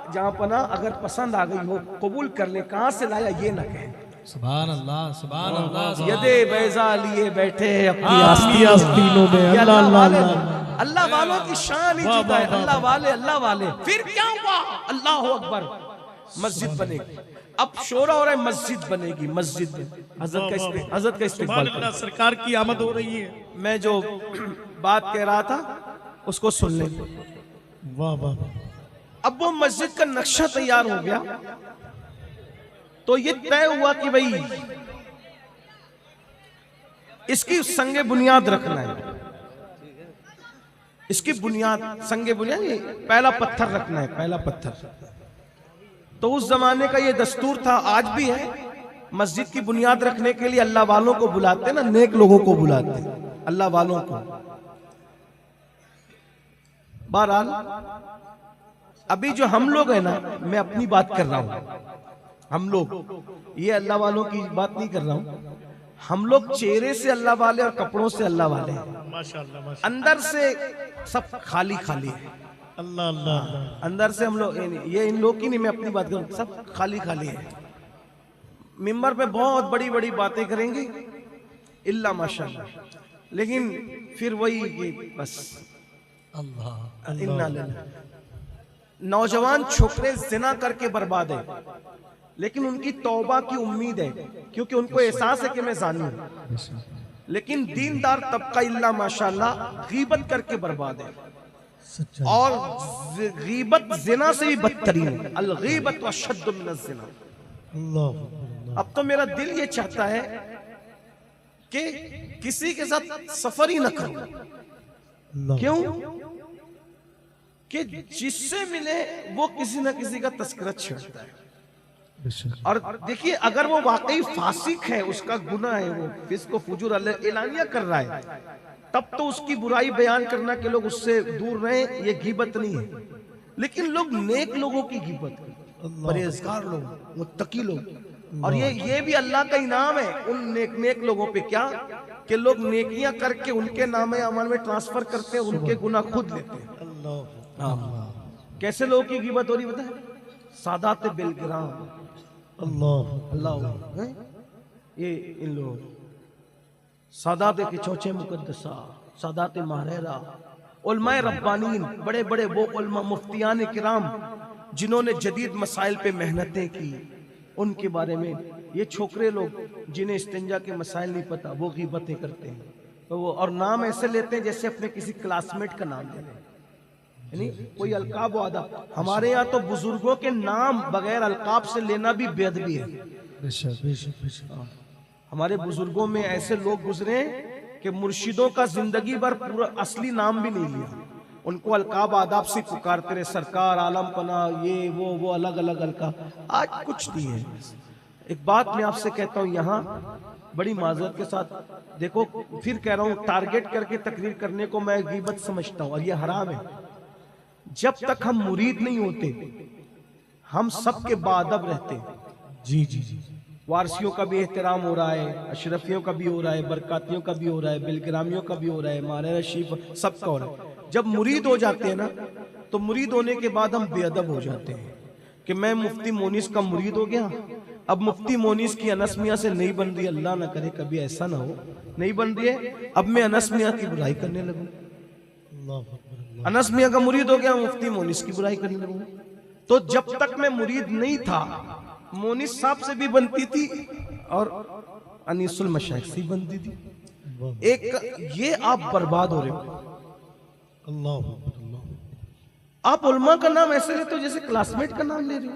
जहां पना अगर पसंद आ गई हो कबूल कर ले, कहां से लाया ये ना कहे। सुभान अल्लाह, सुभान अल्लाह। यदे बैजा लिए बैठे हैं अपनी आस्ती आस्तीनों में। ये अल्लाह अल्लाह वाले, अल्लाह अल्लाह वालों की शान ही जुदा है। अल्लाह वाले, अल्लाह वाले। फिर क्या हुआ? अल्लाह अकबर, मस्जिद बनेगी। अब शोरा हो रहा है, मस्जिद बनेगी, मस्जिद में हजरत का इस्तेमाल करो। सरकार की आमद हो रही है। मैं जो बात कह रहा था उसको सुन ले। वाह वाह। अब वो मस्जिद का नक्शा तैयार हो गया, तो ये तय हुआ कि भाई इसकी संगे बुनियाद रखना है, इसकी बुनियाद, संगे बुनियाद, पहला पत्थर रखना है, पहला पत्थर। तो उस जमाने का ये दस्तूर था, आज भी है। मस्जिद की बुनियाद रखने के लिए अल्लाह वालों को बुलाते ना, नेक लोगों को बुलाते, अल्लाह वालों को। बहरहाल अभी जो हम लोग हैं ना, मैं अपनी बात कर रहा हूं, हम लोग, ये अल्लाह वालों की बात नहीं कर रहा हूं। हम लोग चेहरे से अल्लाह वाले और कपड़ों से अल्लाह वाले हैं। माशाअल्लाह, अंदर से सब खाली खाली है। अल्लाह अल्लाह। अंदर से हम लोग, ये इन लोग की नहीं, मैं अपनी बात करूं, सब खाली खाली है। मिंबर पे बहुत बड़ी बड़ी बातें करेंगे, इल्ला माशाअल्लाह, लेकिन फिर वही कि बस अल्लाह। इन्ना लिल्लाह। नौजवान छोकरे जिना करके बर्बाद है, लेकिन उनकी तौबा की उम्मीद है, क्योंकि उनको एहसास है कि मैं जानी हूं। लेकिन दीनदार तबका इल्ला माशाअल्लाह गीबत करके बर्बाद है, और गीबत जिना से भी बदतरीन है। अल गीबत अशद्दु मिन ज़िना। अल्लाह। अब तो मेरा दिल ये चाहता है कि किसी के साथ सफर ही न करूं। क्यों? कि जिससे मिले वो किसी न किसी का तस्करा छेड़ता है। और देखिए, अगर वो वाकई फासिक है, उसका गुनाह है, वो फिस्क व फुजूर एलानिया कर रहा है, तब तो उसकी बुराई बयान करना कि लोग उससे दूर रहें, ये गीबत नहीं है। लेकिन लोग नेक लोगों की गीबत करते, परहेजगार लोग, मुत्तकी लोग, और ये भी अल्लाह का इनाम है उन नेक लोगों पे। क्या कि लोग नेकियां करके उनके नामे अमल में ट्रांसफर करते हैं, उनके गुनाह खुद लेते हैं। कैसे लोगों की गीबत हो रही बताए? सादात बिलग्राम, अल्लाह अल्लाह, ये इन लोगों, सादात के चौचे मुकद्दसा, सादात महरेरा, उलमाए रब्बानीन, बड़े बड़े वो उलमा मुफ्तियान किराम जिन्होंने जदीद मसाइल पे मेहनतें की, उनके बारे में ये छोकरे लोग जिन्हें इस्तिंजा के मसाइल नहीं पता, वो गीबतें करते हैं। तो वो और नाम ऐसे लेते हैं जैसे अपने किसी क्लासमेट का नाम ले लें, यानी कोई अलकाब वादा। हमारे यहाँ तो बुजुर्गों के नाम बगैर अलकाब से लेना भी बेअदबी है। बेशक बेशक बेशक। हमारे बुजुर्गों में ऐसे लोग गुजरे कि मुर्शिदों का जिंदगी भर पूरा असली नाम भी नहीं लिया, उनको अलकाब आदाब से पुकारते रहे, सरकार, आलम पना, ये वो अलग अलग अलकाब। आज कुछ नहीं है। एक बात मैं आपसे कहता हूँ यहाँ बड़ी माजरत के साथ, देखो फिर कह रहा हूँ, टारगेट करके तकरीर करने को मैं गीबत समझता हूँ और ये हराम है। जब तक हम मुरीद नहीं होते, हम सबके बाअदब रहते हैं। जी जी जी। वारसियों का भी एहतराम हो रहा है, अशरफियों का भी हो रहा है, बरकातियों का भी हो रहा है, बिलग्रामियों का भी हो रहा है, मारे शीफ सबका हो रहा है। जब मुरीद हो जाते हैं ना, तो मुरीद होने के बाद हम बेअदब हो जाते हैं कि मैं मुफ्ती मोनिस का मुरीद हो गया, अब मुफ्ती मोनिस की अनस मियां से नहीं बन रही, अल्लाह ना करे कभी ऐसा ना हो, नहीं बन रही है, अब मैं अनस मियां की बुराई करने लगूं। अनस मियां का मुरीद हो गया, मुफ्ती मोनिस की बुराई करने लगूं। तो जब तक मैं मुरीद नहीं था, मोनिस साहब से भी बनती थी और अनीसुल मशाइख से बनती थी। एक ये आप बर्बाद हो रहे हो। अल्लाह, आप उलमा का नाम ऐसे लेते हो जैसे क्लासमेट का नाम ले रहे हो।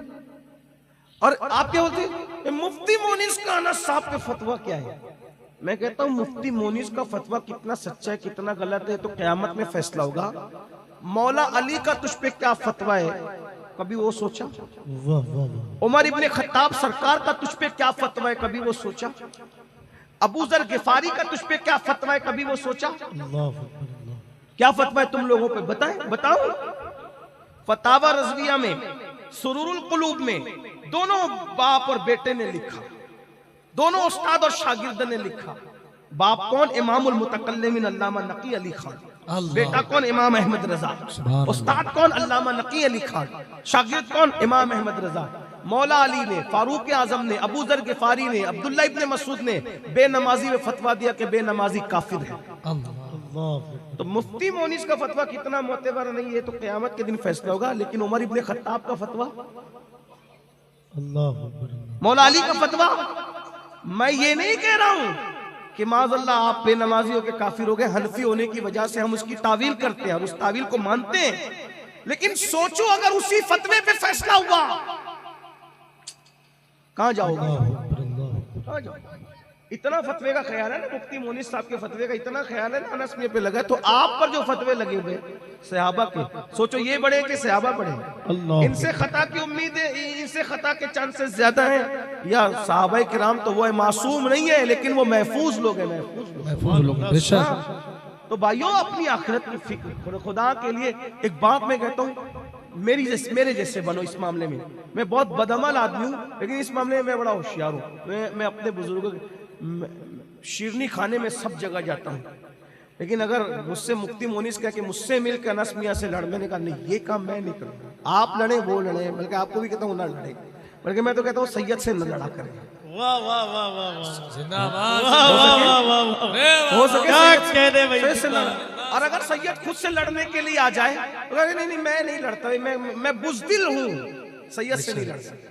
और आप क्या बोलते हैं, मुफ्ती मोनिस का अनस साहब का फतवा क्या है? मैं कहता हूं मुफ्ती मोनिस का फतवा कितना सच्चा है कितना गलत है तो क़यामत में फैसला होगा। मौला अली का तुझ पे क्या फतवा है, कभी वो सोचा? वाह वाह वाह। उमर इब्ने खत्ताब सरकार का तुझ पे क्या फतवा है, कभी वो सोचा? अबू जर गिफारी का तुझ पे क्या फतवा है, कभी वो सोचा? क्या फतवा है तुम लोगों पे, बताएं, बताओ। फतावा रज़विया में, सुरूरुल कुलूब में दोनों बाप और बेटे ने लिखा, दोनों उस्ताद और शागिर्द ने लिखा। बाप कौन? इमामुल मुतकल्लिमीन अल्लामा नकी अली खान। बेटा कौन? इमाम अहमद रजा। उस्ताद कौन? अल्लामा नकी अली खान। शागिर्द कौन? इमाम अहमद रजा। मौला अली ने, फारूक आजम ने, अबू जर गिफारी ने, अब्दुल्ला इब्ने मसूद ने बेनमाजी में फतवा दिया कि बेनमाजी काफिर है। तो मुफ्ती मोनिस का फतवा कितना मोतेबर नहीं है तो क़यामत के दिन फैसला होगा। लेकिन उमर इब्ने खत्ताब का फतवा, मौला अली का फतवा, मैं ये नहीं कह रहा हूं कि माज़अल्लाह आप बेनमाजी होकर काफिर हो गए। हनफी होने की वजह से हम उसकी तावील करते हैं और उस तावील को मानते हैं, लेकिन सोचो अगर उसी फतवे पे फैसला हुआ, कहां जाओगे? कहां जाओगे? इतना फतवे का ख्याल है ना, मुफ्ती मोनिस साहब के फतवे का इतना ख्याल है ना, अनस में पे लगा। तो आप पर जो फतवे लगे हुए सहाबा के, सोचो ये बड़े कि सहाबा पढ़े? इनसे खता की उम्मीद है, इनसे खता के चांसेस ज्यादा हैं या सहाबा किराम? तो वो मासूम नहीं है, लेकिन वो महफूज लोग हैं, महफूज लोग। तो भाइयों, अपनी आखिरत की फिक्र, खुदा के लिए एक बात मैं कहता हूँ, मेरे जैसे बनो इस मामले में। मैं बहुत बदअमल आदमी हूँ, लेकिन इस मामले में मैं बड़ा होशियार हूँ। मैं अपने बुजुर्गों शिरनी खाने में सब जगह जाता हूँ, लेकिन अगर मुझसे मुफ्ती मोनिस कह कि मुझसे मिलकर अनस मियां से लड़, मैंने कहा नहीं, ये काम मैं नहीं करूँगा। आप लड़े वो लड़े, बल्कि आपको भी कहता हूँ ना लड़े, बल्कि मैं तो कहता हूँ सैयद से न लड़ा करें। वाह वाह वाह वाह जिंदाबाद। हो सके से लड़ा। और अगर सैयद खुद से लड़ने के लिए आ जाए तो नहीं, मैं नहीं लड़ता, मैं बुज़दिल हूँ, सैयद से नहीं लड़ सकता।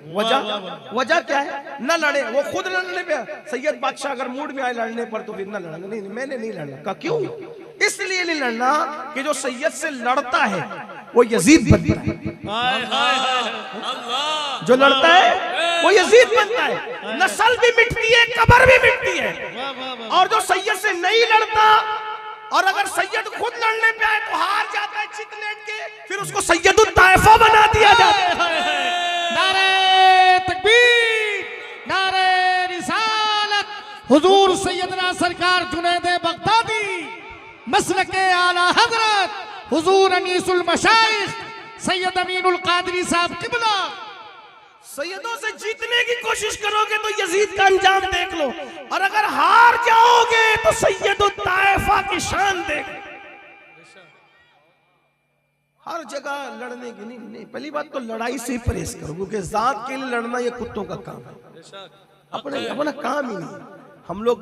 वजह क्या है? न लड़े, वो खुद लड़ने पे। सैयद बादशाह अगर मूड में आए लड़ने पर तो फिर न लड़ना। नहीं, मैंने नहीं लड़ना। का क्यों? इसलिए नहीं लड़ना कि जो सैयद से लड़ता है वो यजीद बनता है। जो लड़ता है वो यजीद बनता है, नस्ल भी मिटती है, कब्र भी मिटती है। और जो सैयद से नहीं लड़ता, और अगर सैयद खुद लड़ने पे आए तो हार जाता है चित लेट के, फिर उसको सैयदुत ताइफा बना दिया जाता है। नारे तकबीर, नारे रिसालत, हुजूर सैयदना सरकार जुनैद बगदादी, मसलके आला हजरत हुजूर अनीसुल मशाइख सैयद अमीनुल कादरी साहब किबला। सैयदों से जीतने की कोशिश करोगे तो यजीद का अंजाम देख लो, और अगर हार जाओगे तो सैयदुत ताइफा की शान देख। हर जगह लड़ने की नहीं। पहली बात तो लड़ाई से ही परहेज करो, क्योंकि जात के लिए लड़ना ये कुत्तों का काम है, अपना काम ही नहीं। हम लोग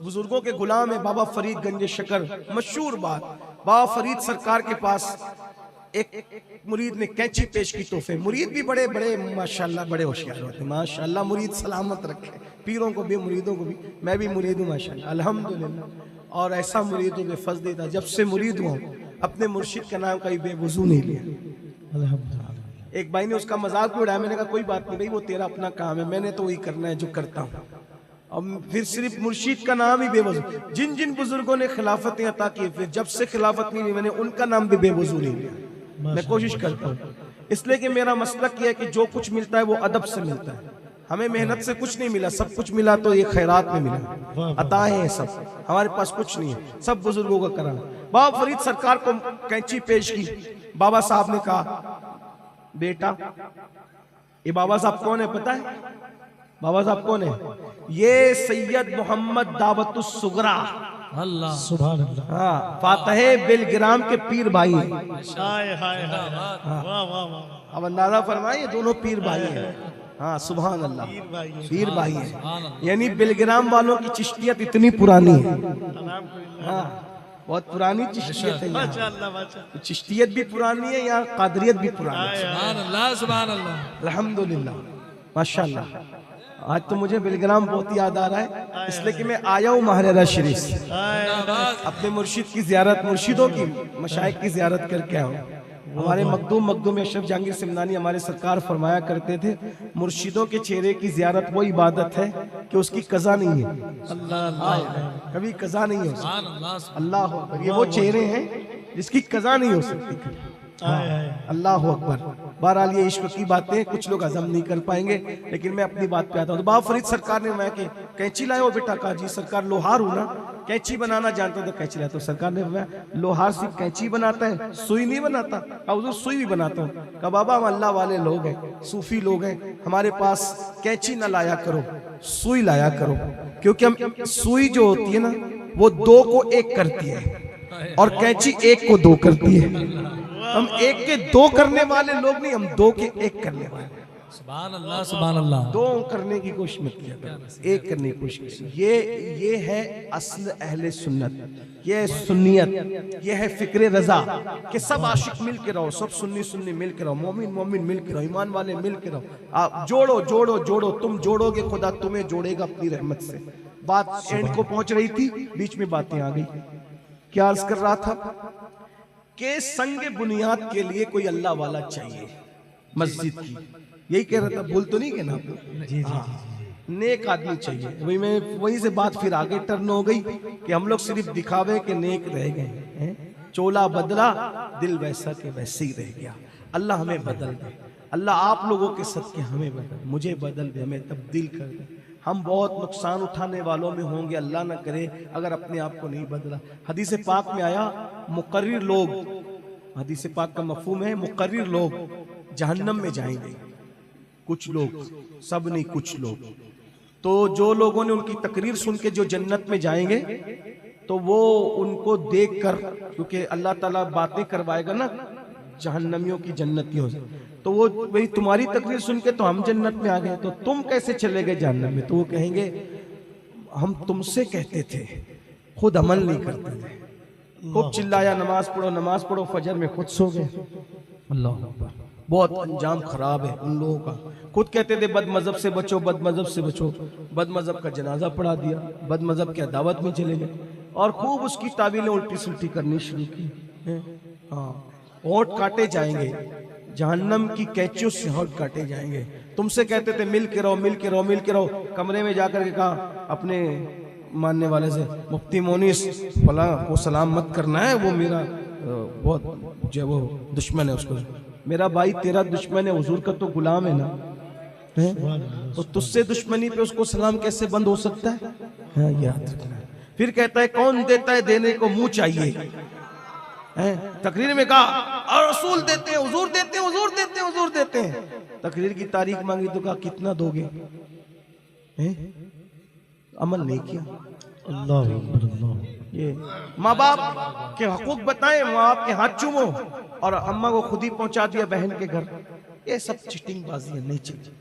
बुजुर्गों के गुलाम है। बाबा फरीद गंज शकर, मशहूर बात, बाबा फरीद सरकार के पास एक मुरीद ने कैंची पेश की तोहफे। मुरीद भी बड़े बड़े माशाल्लाह बड़े होशियार होते हैं, माशाल्लाह। मुरीद सलामत रखे, पीरों को भी मुरीदों को भी। मैं भी मुरीद हूँ माशाल्लाह, अल्हम्दुलिल्लाह। और ऐसा मुरीद हूँ बेफज देता, जब से मुरीद हुआ अपने मुर्शिद का नाम कहीं बेवजू नहीं लिया। एक भाई ने उसका मजाक भी उड़ाया, मैंने कहा कोई बात नहीं भाई, वो तेरा अपना काम है, मैंने तो वही करना है जो करता हूँ। अब फिर सिर्फ मुर्शिद का नाम ही बेवजू। जिन जिन बुजुर्गों ने खिलाफतें अता की, फिर जब से खिलाफत नहीं हुई मैंने उनका नाम भी बेवजू नहीं लिया। मैं कोशिश करता हूँ, इसलिए कि मेरा मसलक यह है कि जो कुछ मिलता है वो अदब से मिलता है। हमें मेहनत से कुछ नहीं मिला, सब कुछ मिला तो ये खैरात में मिला, अताएं हैं सब, हमारे पास कुछ नहीं है, सब बुजुर्गों का करा। बाबा फरीद सरकार को कैंची पेश की। बाबा साहब ने कहा बेटा, ये बाबा साहब कौन है पता है? बाबा साहब कौन है? ये सैयद मोहम्मद दावतुस सुगरा, अल्लाह सुभान अल्लाह। हाँ, फातहे बेलग्राम के पीर भाई हैं। हाय हाय हाय, वाह वाह वाह। अब अंदाजा फरमाए, ये दोनों पीर भाई हैं। हाँ, सुभान अल्लाह, पीर भाई हैं। यानी बेलग्राम वालों की चिश्तियत इतनी पुरानी है। हाँ, बहुत पुरानी चिश्तियत है यहाँ। तो चिश्तियत भी पुरानी है, यहाँ कादरियत भी पुरानी है। सुभान अल्लाह, सुभान अल्लाह, अल्हम्दुलिल्लाह, माशाल्लाह। आज तो मुझे बेलग्राम बहुत याद आ रहा है, इसलिए कि मैं आया हूँ महाराजा शरीफ से, अपने मुर्शिद की जियारत, मुर्शिदों की, मशाइख की जियारत करके आया हूँ। हमारे मखदूम अशरफ जहांगीर सिमनानी हमारे सरकार फरमाया करते थे, मुर्शिदों के चेहरे की जियारत वो इबादत है कि उसकी कज़ा नहीं है। अल्लाह, कभी कज़ा नहीं हो सकती। अल्लाह अकबर, ये वो चेहरे हैं जिसकी कज़ा नहीं हो सकती। अल्लाह अकबर। बहरहाल ये इश्क की बातें कुछ लोग हजम नहीं कर पाएंगे, लेकिन मैं अपनी बात पे आता हूँ। तो बाबा फरीद सरकार ने मैं कि कैंची लाए हो बेटा? कहा जी सरकार, लोहार हूँ ना। कैंची बनाना जानता तो कैंची लाता। तो सरकार ने बताया लोहार सिर्फ कैंची बनाता है, सुई नहीं बनाता। अब हुजूर सुई भी बनाता हूँ। कहा बाबा हम अल्लाह वाले लोग हैं, सूफी लोग हैं, हमारे पास कैंची ना लाया करो, सुई लाया करो, क्योंकि हम सुई जो होती है ना वो दो को एक करती है और कैंची एक को दो करती है। हम एक के दो करने वाले लोग नहीं, हम दो के एक करने वाले। सुभान अल्लाह सुभान अल्लाह। दो करने की कोशिश मत किया करो, एक करने की कोशिश। ये है असल अहले सुन्नत, ये है सुन्नियत, ये है फिक्रे रजा कि सब आशिक मिल के रहो, सब सुन्नी सुन्नी मिल के रहो, मोमिन मोमिन मिल के रहो, ईमान वाले मिल के रहो। आप जोड़ो जोड़ो जोड़ो, तुम जोड़ोगे खुदा तुम्हें जोड़ेगा अपनी रहमत से। बात एंड को पहुंच रही थी, बीच में बातें आ गई। क्या अर्ज कर रहा था कि संग बुनियाद के लिए कोई अल्लाह वाला चाहिए मस्जिद की, यही कह रहा था, भूल तो नहीं कहना। जी जी, नेक आदमी चाहिए। वही मैं वहीं से बात फिर आगे टर्न हो गई कि हम लोग सिर्फ दिखावे के नेक रह गए हैं, चोला बदला दिल वैसा के वैसे ही रह गया। अल्लाह हमें बदल दे, अल्लाह आप लोगों के सदके हमें बदल, मुझे बदल दे, हमें तब्दील कर दे। हम बहुत नुकसान उठाने वालों में होंगे, अल्लाह ना करे, अगर अपने आप को नहीं बदला। हदीस पाक में आया मुकर्रिर लोग, हदीस पाक का मफहूम है मुकर्रिर लोग जहन्नम में जाएंगे, कुछ लोग, सब नहीं कुछ लोग। तो जो लोगों ने उनकी तकरीर सुन के जो जन्नत में जाएंगे तो वो उनको देखकर, क्योंकि अल्लाह ताला बातें करवाएगा ना जहन्नमियों की जन्नतियों से, तो वो वही तुम्हारी तकरीर सुन के तो हम जन्नत में आ गए, तो तुम कैसे चले गए जहन्नम में? तो वो कहेंगे हम तुमसे कहते थे, खुद अमल नहीं करते थे, खूब चिल्लाया नमाज पढ़ो, फजर में खुद सो गए। अल्लाह अकबर। बहुत अंजाम खराब है उन लोगों का। खुद कहते थे बद मजहब से बचो, बद मजहब से बचो, बद मजहब का जनाजा पढ़ा दिया, बद मजहब के दावत में चले गए और खूब उसकी तावीलें उल्टी सुल्टी करनी शुरू की। हाँ, होंठ काटे जाएंगे, जहन्नम की कैंचियों से होंठ काटे जाएंगे। तुमसे कहते थे मिल के रहो, मिल के रहो, मिल के रहो, कमरे में जाकर के कहा अपने मानने वाले से मुफ्ती मोनिस फला को सलाम मत करना है, वो मेरा बहुत जो वो दुश्मन है, उसको मेरा भाई तेरा दुश्मन है, हुजूर का तो गुलाम है ना, है? तो तुझसे दुश्मनी पे उसको सलाम कैसे बंद हो सकता है? हाँ, याद रखना। फिर कहता है कौन देता है, देने को मुंह चाहिए, है? तकरीर में कहा और रसूल देते हैं, हुजूर देते हैं, हुजूर देते हैं, हुजूर देते हैं। तकरीर की तारीख मांगी तो कहा कितना दोगे, अमल नहीं किया। अल्लाह, ये माँ बाप के हकूक बताएं, माँ बाप के हाथ चूमो और अम्मा को खुद ही पहुंचा दिया बहन के घर, ये सब चिटिंग बाजी है, नहीं चाहिए।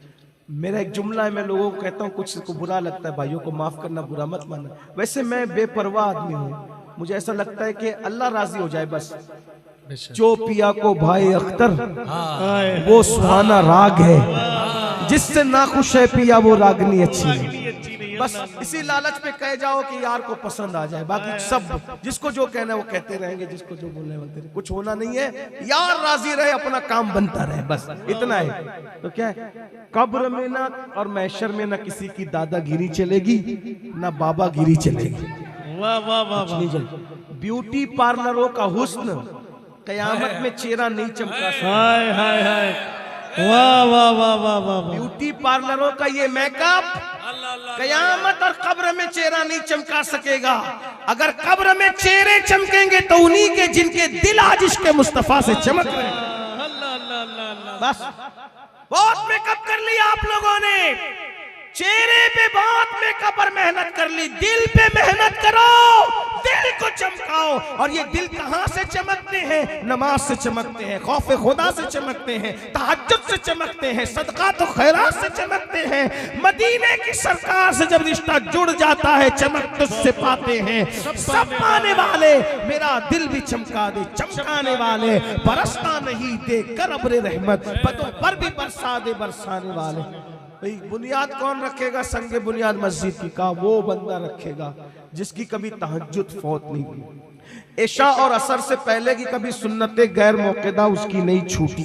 मेरा एक जुमला है, मैं लोगों को कहता हूँ, कुछ को बुरा लगता है, भाइयों को माफ करना, बुरा मत मानना। वैसे मैं बेपरवाह आदमी हूँ, मुझे ऐसा लगता है कि अल्लाह राजी हो जाए बस। जो पिया को भाई अख्तर वो सुहाना राग है, जिससे नाखुश है पिया वो रागनी अच्छी है। बस इसी लालच पे कह जाओ कि यार को पसंद आ जाए, बाकी सब जिसको जो कहना है वो कहते रहेंगे, जिसको जो बोलना है बोलते रहे। कुछ होना नहीं है, यार राजी रहे, अपना काम बनता रहे, बस इतना है। तो क्या है, कब्र में ना और महशर में ना किसी की दादागिरी चलेगी ना बाबागिरी चलेगी। वाह वाह वाह वाह। ब्यूटी पार्लरों का हुस्न कयामत में चेहरा नहीं चमका सकता। हाय हाय हाय, वाह वाह वाह वाह वाह। ब्यूटी पार्लरों का ये मेकअप कयामत और कब्र में चेहरा नहीं चमका सकेगा। अगर कब्र में चेहरे चमकेंगे तो उन्हीं के जिनके दिल आज इश्क़ मुस्तफा से चमक रहे हैं। बस बहुत मेकअप कर लिया आप लोगों ने, चेहरे पे बहुत मेकअप और मेहनत कर ली, दिल पे मेहनत करो, दिल को चमकाओ। और ये दिल कहां से चमकते हैं? नमाज से चमकते हैं, खौफ खुदा से चमकते हैं, तहज्जुद से चमकते हैं, सदकात और खैरात से चमकते हैं। मदीने की सरकार से जब रिश्ता जुड़ जाता है चमक तुझसे पाते हैं। सब पाने वाले मेरा दिल भी चमका दे, चमकाने वाले बरसता नहीं दे कर अब्रे रहमत, बदों पर भी बरसा दे बरसाने वाले। बुनियाद कौन रखेगा? संगे बुनियाद मस्जिद की का वो बंदा रखेगा जिसकी कभी तहज्जुद फौत नहीं हुई, इशा और असर से पहले की कभी सुन्नते गैर मौकेदा उसकी नहीं छूटी,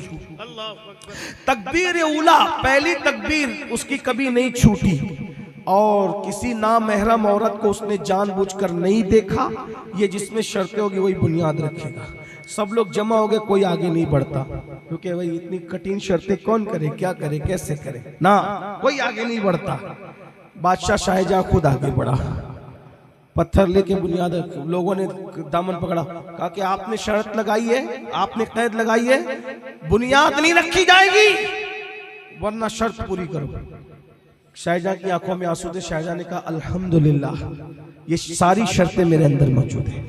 तकबीर उला पहली तकबीर उसकी कभी नहीं छूटी, और किसी नामहरम औरत को उसने जानबूझकर नहीं देखा। ये जिसमें शर्तें होगी वही बुनियाद रखेगा। सब लोग जमा हो गए, कोई आगे नहीं बढ़ता, क्योंकि भाई इतनी कठिन शर्तें कौन करे, क्या करे, कैसे करे ना, कोई आगे नहीं बढ़ता। बादशाह शाहजहां खुद आगे बढ़ा, पत्थर लेके बुनियाद, लोगों ने दामन पकड़ा, कहा कि आपने शर्त लगाई है, आपने कैद लगाई है, बुनियाद नहीं रखी जाएगी वरना शर्त पूरी करो। शाहजहां की आंखों में आंसू थे। शाहजहां ने कहा अल्हम्दुलिल्लाह, ये सारी शर्तें मेरे अंदर मौजूद हैं।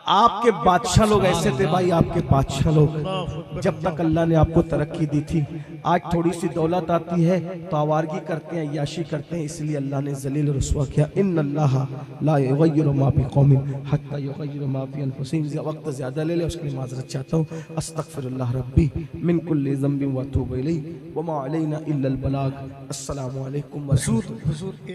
आपके बादशाह लोग ऐसे थे भाई, आपके बादशाह लोग जब तक अल्लाह ने आपको तरक्की दी थी, आज थोड़ी सी दौलत आती है तो आवारगी करते हैं, याशी करते हैं, इसलिए अल्लाह ने जलील रसवा किया। इन्नल्लाह ला युगय्यिरु मा बिकौमिन हत्ता युगय्यिरु मा बि अनफुसिहिम। वक्त ज्यादा ले ले, उसके लिए माजरत चाहता हूँ। अस्तगफिरुल्लाह रब्बी मिन कुल्लि ज़ंबिन व अतूबु इलैहि व मा अलैना इल्लल बलाग। अस्सलामु अलैकुम व रहमतुल्लाह।